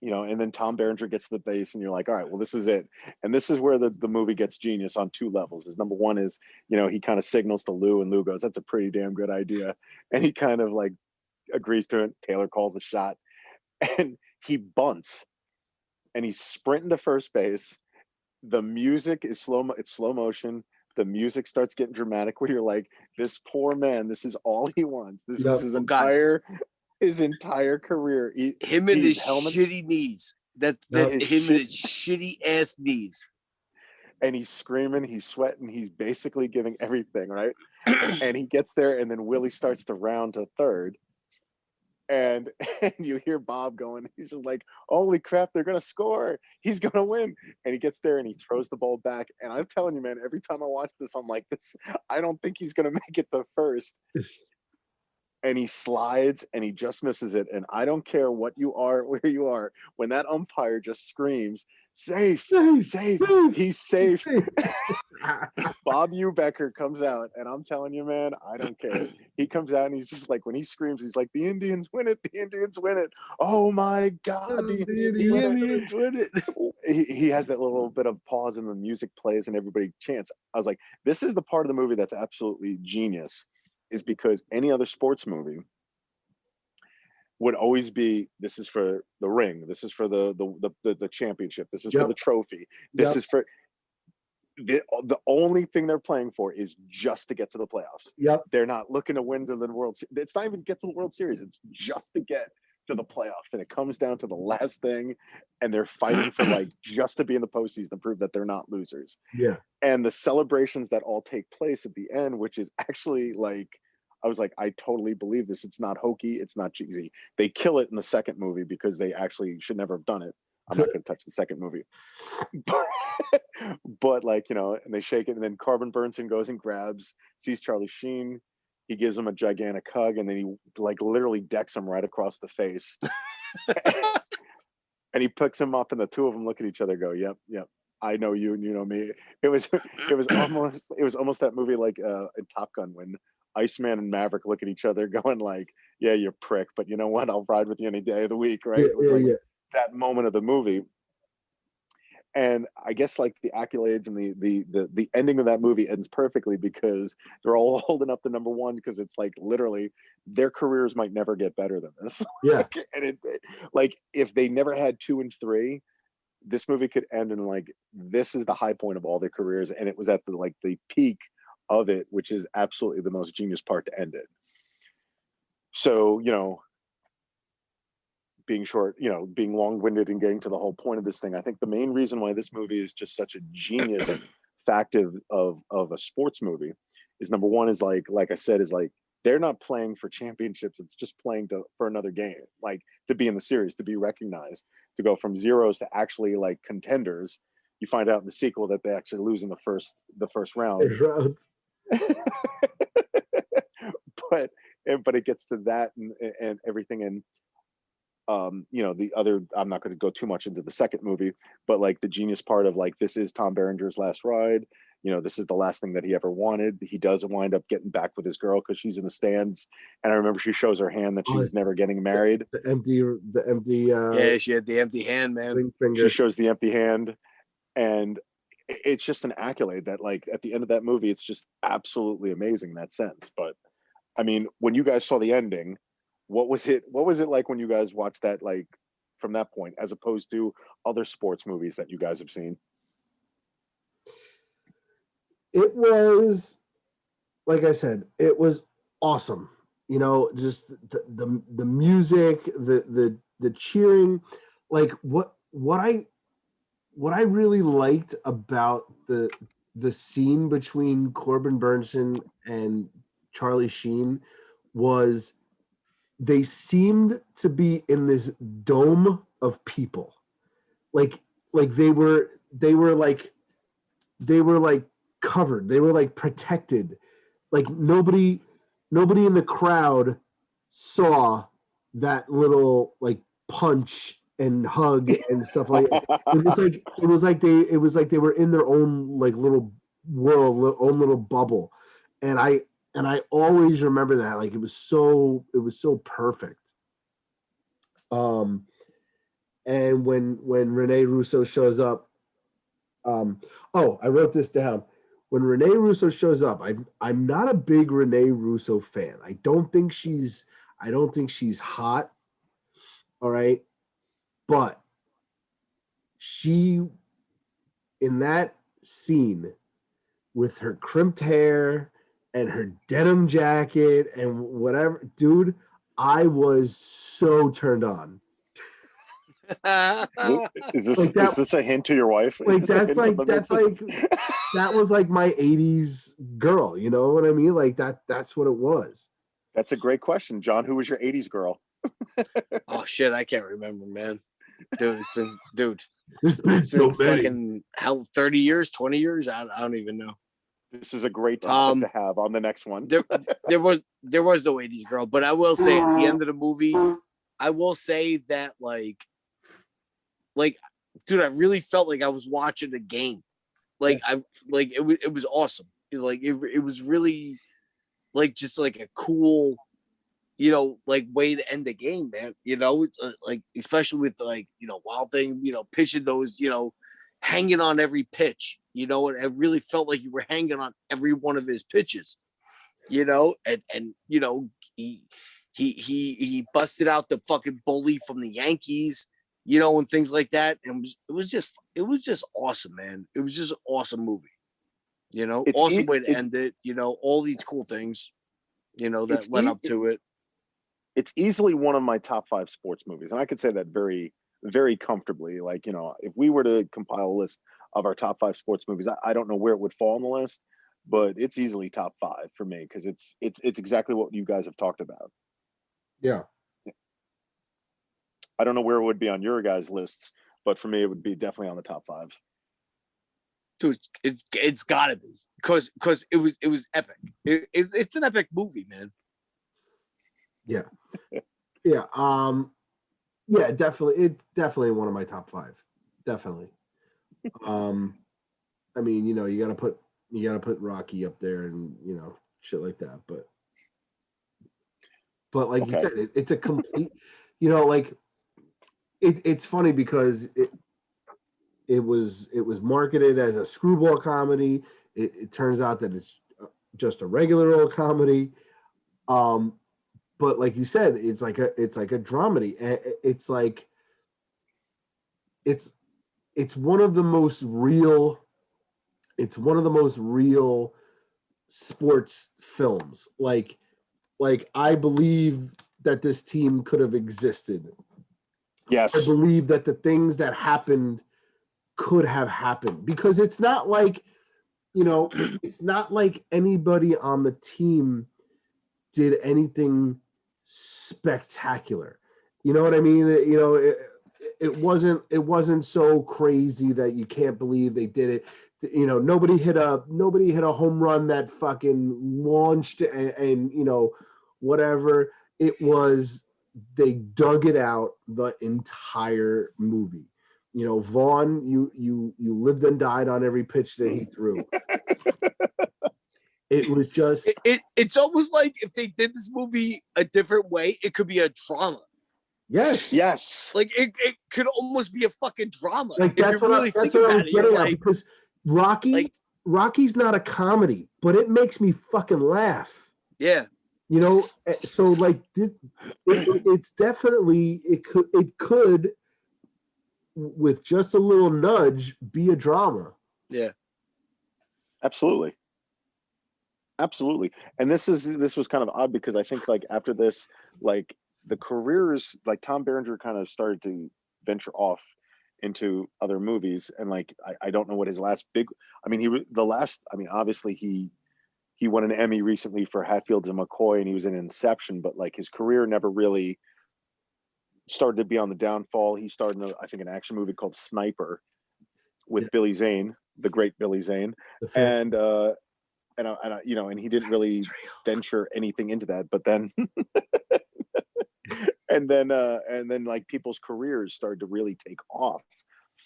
C: You know, and then Tom Berenger gets to the base, and you're like, all right, well, this is it. And this is where the movie gets genius on 2 levels. Is number 1 is, you know, he kind of signals to Lou, and Lou goes, that's a pretty damn good idea. And he kind of like agrees to it. Taylor calls the shot, and he bunts, and he's sprinting to first base. The music is it's slow motion. The music starts getting dramatic where you're like, this poor man, this is all he wants. This is his entire career.
B: Him and his shitty knees. Him and his shitty ass knees.
C: And he's screaming, he's sweating, he's basically giving everything, right? And he gets there, and then Willie starts to round to third. And you hear Bob going, he's just like, holy crap, they're gonna score, he's gonna win. And he gets there and he throws the ball back. And I'm telling you, man, every time I watch this, I'm like, I don't think he's gonna make it to first. And he slides and he just misses it. And I don't care what you are, where you are, when that umpire just screams, safe, he's safe. Bob Uebecker comes out, and I'm telling you, man, I don't care. He comes out and he's just like, when he screams, he's like, the Indians win it, the Indians win it. Oh my God, the Indians win it. He has that little bit of pause and the music plays and everybody chants. I was like, this is the part of the movie that's absolutely genius, is because any other sports movie would always be, this is for the ring, this is for the championship, this is for the trophy, this is for the only thing they're playing for is just to get to the playoffs. They're not looking to win to the World Series. It's not even get to the World Series, it's just to get to the playoffs. And it comes down to the last thing, and they're fighting for like just to be in the postseason to prove that they're not losers. And the celebrations that all take place at the end, which is actually like, I was like, I totally believe this. It's not hokey. It's not cheesy. They kill it in the second movie because they actually should never have done it. I'm not going to touch the second movie. But like, you know, and they shake it, and then Corbin Burnson goes and sees Charlie Sheen. He gives him a gigantic hug, and then he like literally decks him right across the face. And he picks him up, and the two of them look at each other, go, yep. I know you and you know me. It was almost that movie like in Top Gun when Iceman and Maverick look at each other going like, yeah, you're a prick, but you know what? I'll ride with you any day of the week, right? It was that moment of the movie. And I guess like the accolades and the ending of that movie ends perfectly because they're all holding up the number one, because it's like literally their careers might never get better than this.
A: Yeah.
C: And like if they never had 2 and 3, this movie could end in like, this is the high point of all their careers, and it was at the peak of it, which is absolutely the most genius part to end it. So, being short, being long-winded and getting to the whole point of this thing, I think the main reason why this movie is just such a genius fact of a sports movie is, number one, is like I said, is like they're not playing for championships. It's just playing for another game, like to be in the series, to be recognized, to go from zeros to actually like contenders. You find out in the sequel that they actually lose in the first round. but it gets to that and everything. And the other, I'm not going to go too much into the second movie, but like the genius part of like, this is Tom Berenger's last ride. This is the last thing that he ever wanted. He does wind up getting back with his girl because she's in the stands, and I remember she shows her hand that she was never getting married.
A: The empty
B: yeah, she had the empty hand, man.
C: She shows the empty hand, and it's just an accolade that like at the end of that movie, it's just absolutely amazing in that sense. But I mean, when you guys saw the ending, what was it like when you guys watched that, like from that point, as opposed to other sports movies that you guys have seen?
A: It was, like I said, it was awesome. Just the music, the cheering, like what I really liked about the scene between Corbin Burnson and Charlie Sheen was they seemed to be in this dome of people. Like they were like covered. They were like protected. Like nobody in the crowd saw that little like punch and hug and stuff like that. It was like they were in their own like little world, own little bubble. And I always remember that. Like it was so perfect. And when Rene Russo shows up, I wrote this down. When Rene Russo shows up, I'm not a big Rene Russo fan. I don't think she's hot. All right. But she, in that scene with her crimped hair and her denim jacket and whatever, dude, I was so turned on.
C: Is this a hint to your wife?
A: Like that was like my 80s girl, you know what I mean? Like that's what it was.
C: That's a great question, John. Who was your 80s girl?
B: Oh shit, I can't remember, man. Dude,
A: It's been so
B: fucking hell, 30 years, 20 years. I don't even know.
C: This is a great topic to have on the next one.
B: there was no 80s girl, but I will say at the end of the movie, I will say that like, dude, I really felt like I was watching a game. Like it was awesome. It was really like just like a cool, like way to end the game, man. It's like especially with like Wild Thing, pitching those, hanging on every pitch. And it really felt like you were hanging on every one of his pitches. And he busted out the fucking bully from the Yankees. And things like that. And it was just awesome, man. It was just an awesome movie. Awesome way to end it. All these cool things, that led up to it.
C: It's easily one of my top 5 sports movies, and I could say that very, very comfortably. Like, if we were to compile a list of our top 5 sports movies, I don't know where it would fall on the list, but it's easily top 5 for me because it's exactly what you guys have talked about.
A: Yeah.
C: I don't know where it would be on your guys' lists, but for me, it would be definitely on the top 5.
B: Dude, it's gotta be because it was epic. It's an epic movie, man.
A: Yeah. Yeah. Yeah, definitely. It's definitely one of my top 5. Definitely. I mean, you gotta put Rocky up there and shit like that, but like you said, it's a complete, like. It's funny because it was marketed as a screwball comedy. It turns out that it's just a regular old comedy. But like you said, it's like a dramedy. It's like it's one of the most real. It's one of the most real sports films. Like I believe that this team could have existed.
C: Yes.
A: I believe that the things that happened could have happened, because it's not like, it's not like anybody on the team did anything spectacular. You know what I mean? It wasn't so crazy that you can't believe they did it. Nobody hit a home run that fucking launched and whatever. It was, they dug it out the entire movie. Vaughn, you lived and died on every pitch that he threw. It was just
B: it's almost like if they did this movie a different way, it could be a drama.
C: Yes.
B: Like it could almost be a fucking drama.
A: Like that's what I was getting at, because Rocky's not a comedy, but it makes me fucking laugh.
B: Yeah.
A: So like it's definitely, it could with just a little nudge be a drama.
B: Yeah.
C: Absolutely. And this was kind of odd, because I think like after this, like the careers, like Tom Berenger kind of started to venture off into other movies, and like I don't know what his last big, obviously he won an Emmy recently for Hatfield and McCoy, and he was in Inception, but like his career never really started to be on the downfall. He starred in an action movie called Sniper with Billy Zane, the great Billy Zane, and he didn't really venture anything into that. But then, and then like people's careers started to really take off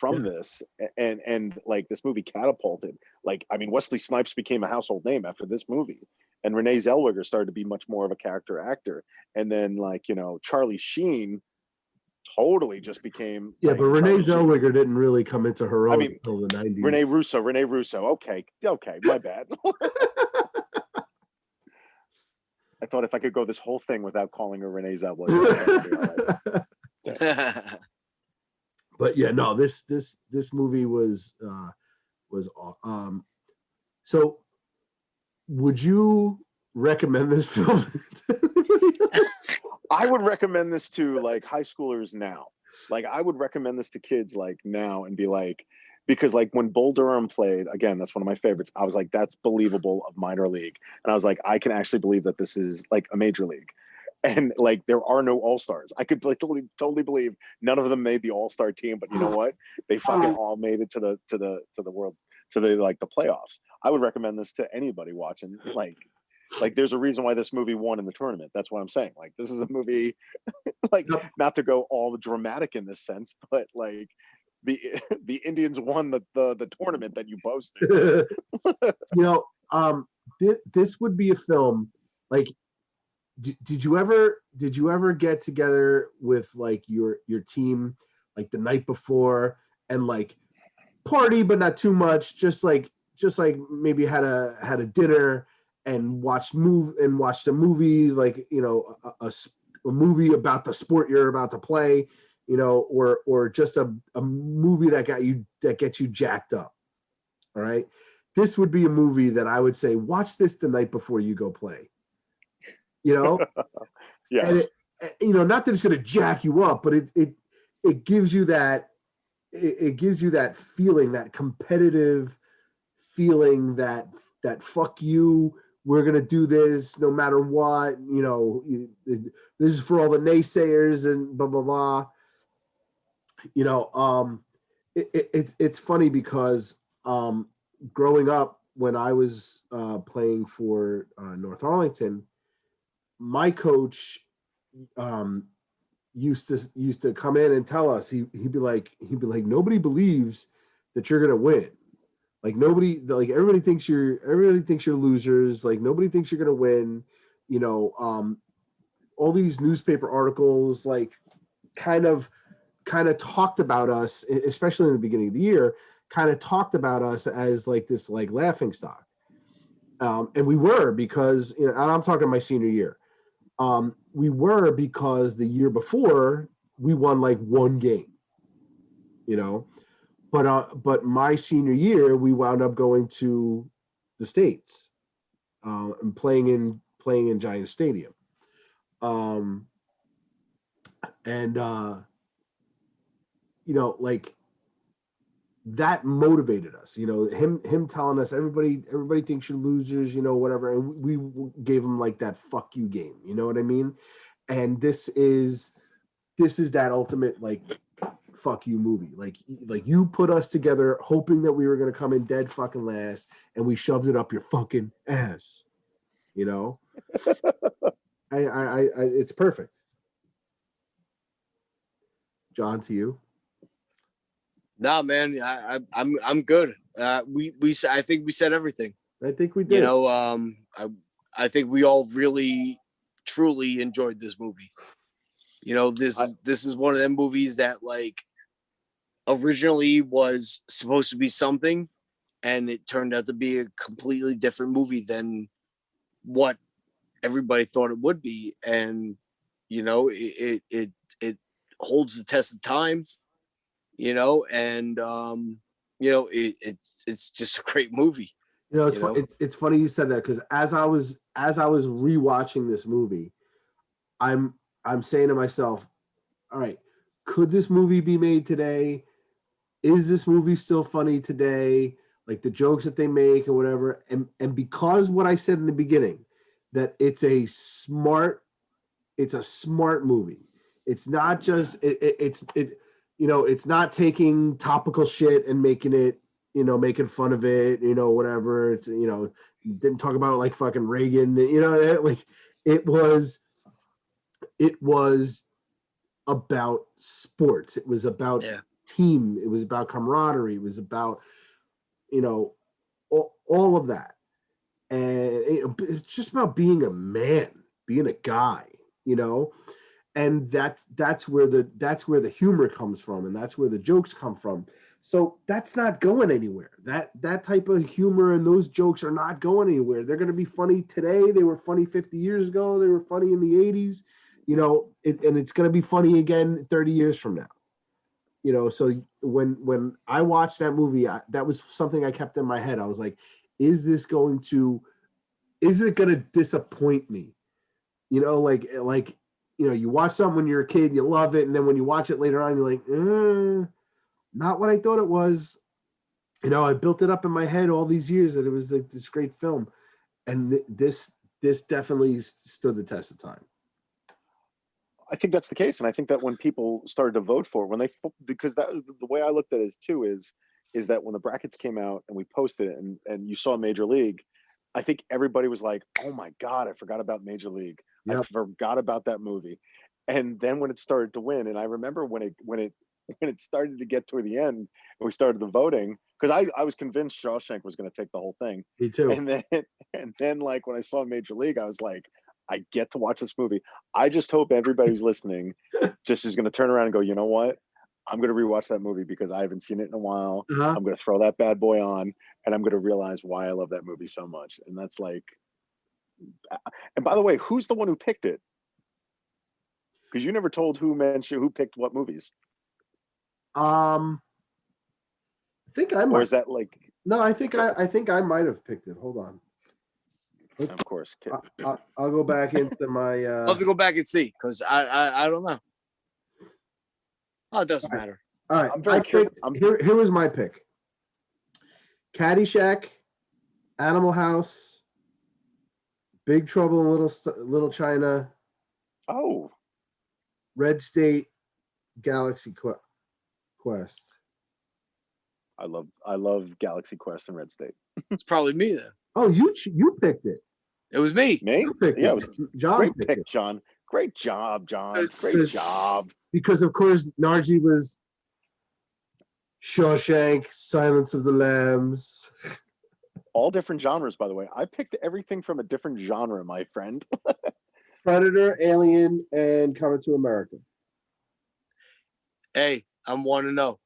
C: from this, and like this movie catapulted. Like, Wesley Snipes became a household name after this movie, and Renee Zellweger started to be much more of a character actor. And then like Charlie Sheen totally just became
A: but Renee Zellweger didn't really come into her own until the 90s.
C: Renee Russo. Okay, my bad. I thought if I could go this whole thing without calling her Renee Zellweger.
A: But yeah, no, this movie was so would you recommend this film?
C: I would recommend this to like high schoolers now. Like I would recommend this to kids like now, and be like, because like when Bull Durham played, again, that's one of my favorites. I was like, that's believable of minor league. And I was like, I can actually believe that this is like a major league. And like there are no all-stars. I could like totally believe none of them made the all-star team, but you know what? They fucking all made it to the world, to the like the playoffs. I would recommend this to anybody watching. Like there's a reason why this movie won in the tournament. That's what I'm saying. Like this is a movie, like not to go all dramatic in this sense, but like the Indians won the tournament that you posted.
A: This would be a film like. Did you ever get together with like your team like the night before and like party, but not too much, just like maybe had a dinner and watched a movie, like a movie about the sport you're about to play, or just a movie that gets you jacked up. All right, this would be a movie that I would say watch this the night before you go play.
C: Yes.
A: And not that it's going to jack you up, but it gives you that feeling, that competitive feeling, that fuck you, we're going to do this no matter what, this is for all the naysayers and blah blah blah. It's funny because growing up when I was playing for North Arlington, my coach used to come in and tell us, he'd be like nobody believes that you're gonna win. Like everybody thinks you're losers. Like nobody thinks you're gonna win. All these newspaper articles like kind of kind of talked about us, especially in the beginning of the year, kind of talked about us as like this like laughing stock. And we were, because, and I'm talking my senior year. We were, because the year before we won like one game, but my senior year we wound up going to the States, and playing in Giant Stadium. And like that motivated us, him telling us everybody thinks you're losers, whatever. And we gave him like that fuck you game, you know what I mean? And this is that ultimate like fuck you movie. Like you put us together hoping that we were going to come in dead fucking last, and we shoved it up your fucking ass, I it's perfect. John, to you.
B: Nah, man, I'm good. I think we said everything.
A: I think we did.
B: I think we all really truly enjoyed this movie. This is one of them movies that like originally was supposed to be something, and it turned out to be a completely different movie than what everybody thought it would be. And it holds the test of time. It's just a great movie.
A: It's funny you said that, because as I was rewatching this movie, I'm saying to myself, all right, could this movie be made today? Is this movie still funny today? Like the jokes that they make or whatever. And because what I said in the beginning, that it's a smart movie. It's not just it's not taking topical shit and making it, making fun of it, whatever. It's, didn't talk about like fucking Reagan, like it was about sports. It was about team. It was about camaraderie. It was about, all of that. And it's just about being a man, being a guy, and that's where the humor comes from, and that's where the jokes come from. So that's not going anywhere. That type of humor and those jokes are not going anywhere. They're going to be funny today. They were funny 50 years ago. They were funny in the 80s, and it's going to be funny again 30 years from now. So when I watched that movie, that was something I kept in my head. I was like, is it going to disappoint me? You watch something when you're a kid, you love it, and then when you watch it later on, you're like, not what I thought it was. I built it up in my head all these years that it was like this great film, and this definitely stood the test of time.
C: I think that's the case, and I think that when people started to vote for it, because that the way I looked at it too is that when the brackets came out and we posted it and you saw Major League, I think everybody was like, "Oh my God, I forgot about Major League. Yep. I forgot about that movie." And then when it started to win, and I remember when it started to get toward the end and we started the voting, because I was convinced Shawshank was going to take the whole thing.
A: Me too.
C: And then like when I saw Major League, I was like, I get to watch this movie. I just hope everybody who's listening just is going to turn around and go, you know what? I'm going to rewatch that movie because I haven't seen it in a while. Uh-huh. I'm going to throw that bad boy on, and I'm going to realize why I love that movie so much. And that's like, and by the way, who's the one who picked it? Because you never told who picked what movies.
A: I think I might.
C: Or is that like?
A: No, I think I might have picked it. Hold on.
C: Of course.
A: I'll go back into my.
B: I'll have to go back and see, because I don't know. Oh, it doesn't matter.
A: All right. I'm very curious. Here was my pick: Caddyshack, Animal House, Big Trouble in Little China.
C: Oh.
A: Red State, Galaxy Quest.
C: I love Galaxy Quest and Red State.
B: It's probably me then.
A: Oh, you picked it.
B: It was me.
C: Me?
A: Yeah, it was John.
C: Great pick, John. Great job, John. Great job.
A: Because of course Nargi was Shawshank, Silence of the Lambs.
C: All different genres, by the way. I picked everything from a different genre, my friend.
A: Predator, Alien, and Coming to America.
B: Hey, I'm 1-0.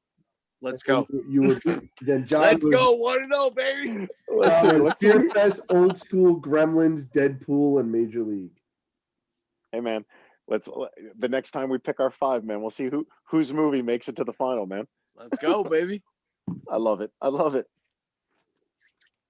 B: Let's go.
A: You were then John.
B: Let's go. 1-0, baby.
C: Let's see. Let's see.
A: Fear Fest, Old School, Gremlins, Deadpool, and Major League.
C: Hey man, the next time we pick our 5, man, we'll see whose movie makes it to the final, man.
B: Let's go, baby.
C: I love it. I love it.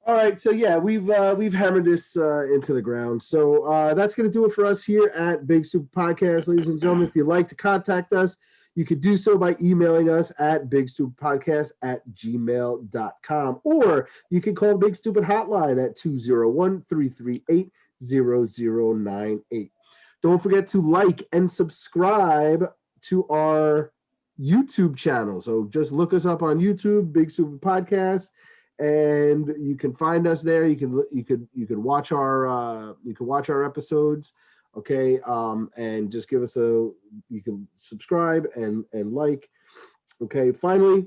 A: All right, so yeah, we've hammered this into the ground. So that's going to do it for us here at Big Stupid Podcast, ladies and gentlemen. If you'd like to contact us, you could do so by emailing us at bigstupidpodcast@gmail.com, or you can call Big Stupid Hotline at 201-338-0098. Don't forget to like and subscribe to our YouTube channel. So just look us up on YouTube, Big Stupid Podcast, and you can find us there. You can watch our episodes. Okay, and just give us you can subscribe and like. Okay, finally,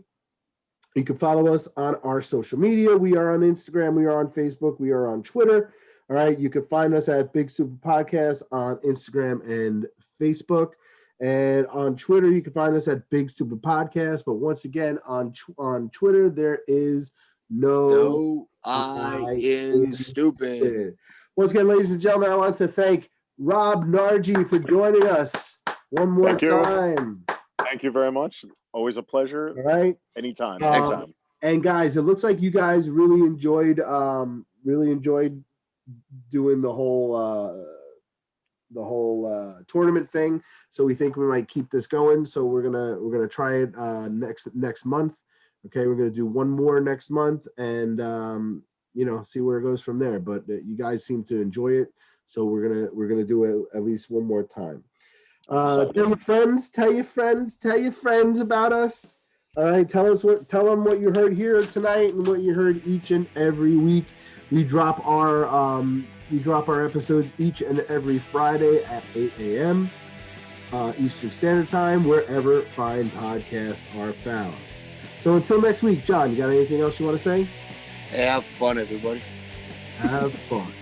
A: you can follow us on our social media. We are on Instagram, we are on Facebook, we are on Twitter. All right, you can find us at Big Super Podcast on Instagram and Facebook. And on Twitter, you can find us at Big Stupid Podcast. But once again, on Twitter, there is no
B: I in stupid.
A: Once again, ladies and gentlemen, I want to thank Rob Nargi for joining us one more time.
C: Thank you very much. Always a pleasure.
A: All right.
C: Anytime.
A: Anytime. And guys, it looks like you guys really enjoyed doing the whole tournament thing. So we think we might keep this going. So we're gonna try it next month. Okay, we're gonna do one more next month, and see where it goes from there. But you guys seem to enjoy it. So we're gonna do it at least one more time. Tell your friends about us. All right, tell them what you heard here tonight and what you heard each and every week. We drop our episodes each and every Friday at 8 a.m. Eastern Standard Time, wherever fine podcasts are found. So until next week, John, you got anything else you want to say?
B: Hey, have fun, everybody.
A: Have fun.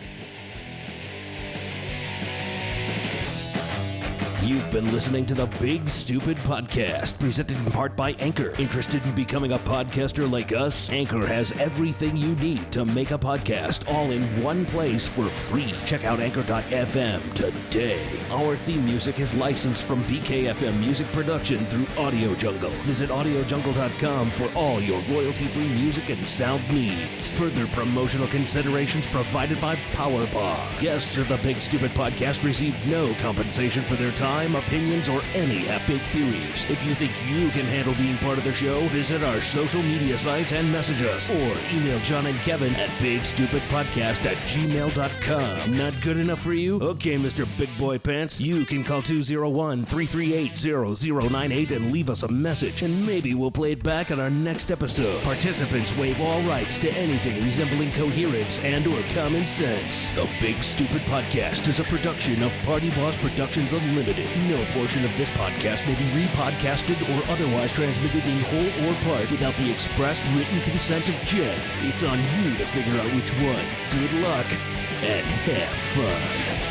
D: You've been listening to the Big Stupid Podcast, presented in part by Anchor. Interested in becoming a podcaster like us? Anchor has everything you need to make a podcast, all in one place for free. Check out Anchor.fm today. Our theme music is licensed from BKFM Music Production through Audio Jungle. Visit AudioJungle.com for all your royalty-free music and sound needs. Further promotional considerations provided by Powerbar. Guests of the Big Stupid Podcast receive no compensation for their time, opinions, or any half-baked theories. If you think you can handle being part of the show, visit our social media sites and message us, or email John and Kevin at bigstupidpodcast@gmail.com. Not good enough for you? Okay, Mr. Big Boy Pants, you can call 201-338-0098 and leave us a message, and maybe we'll play it back on our next episode. Participants waive all rights to anything resembling coherence and or common sense. The Big Stupid Podcast is a production of Party Boss Productions Unlimited. No portion of this podcast may be repodcasted or otherwise transmitted in whole or part without the expressed written consent of Jen. It's on you to figure out which one. Good luck and have fun.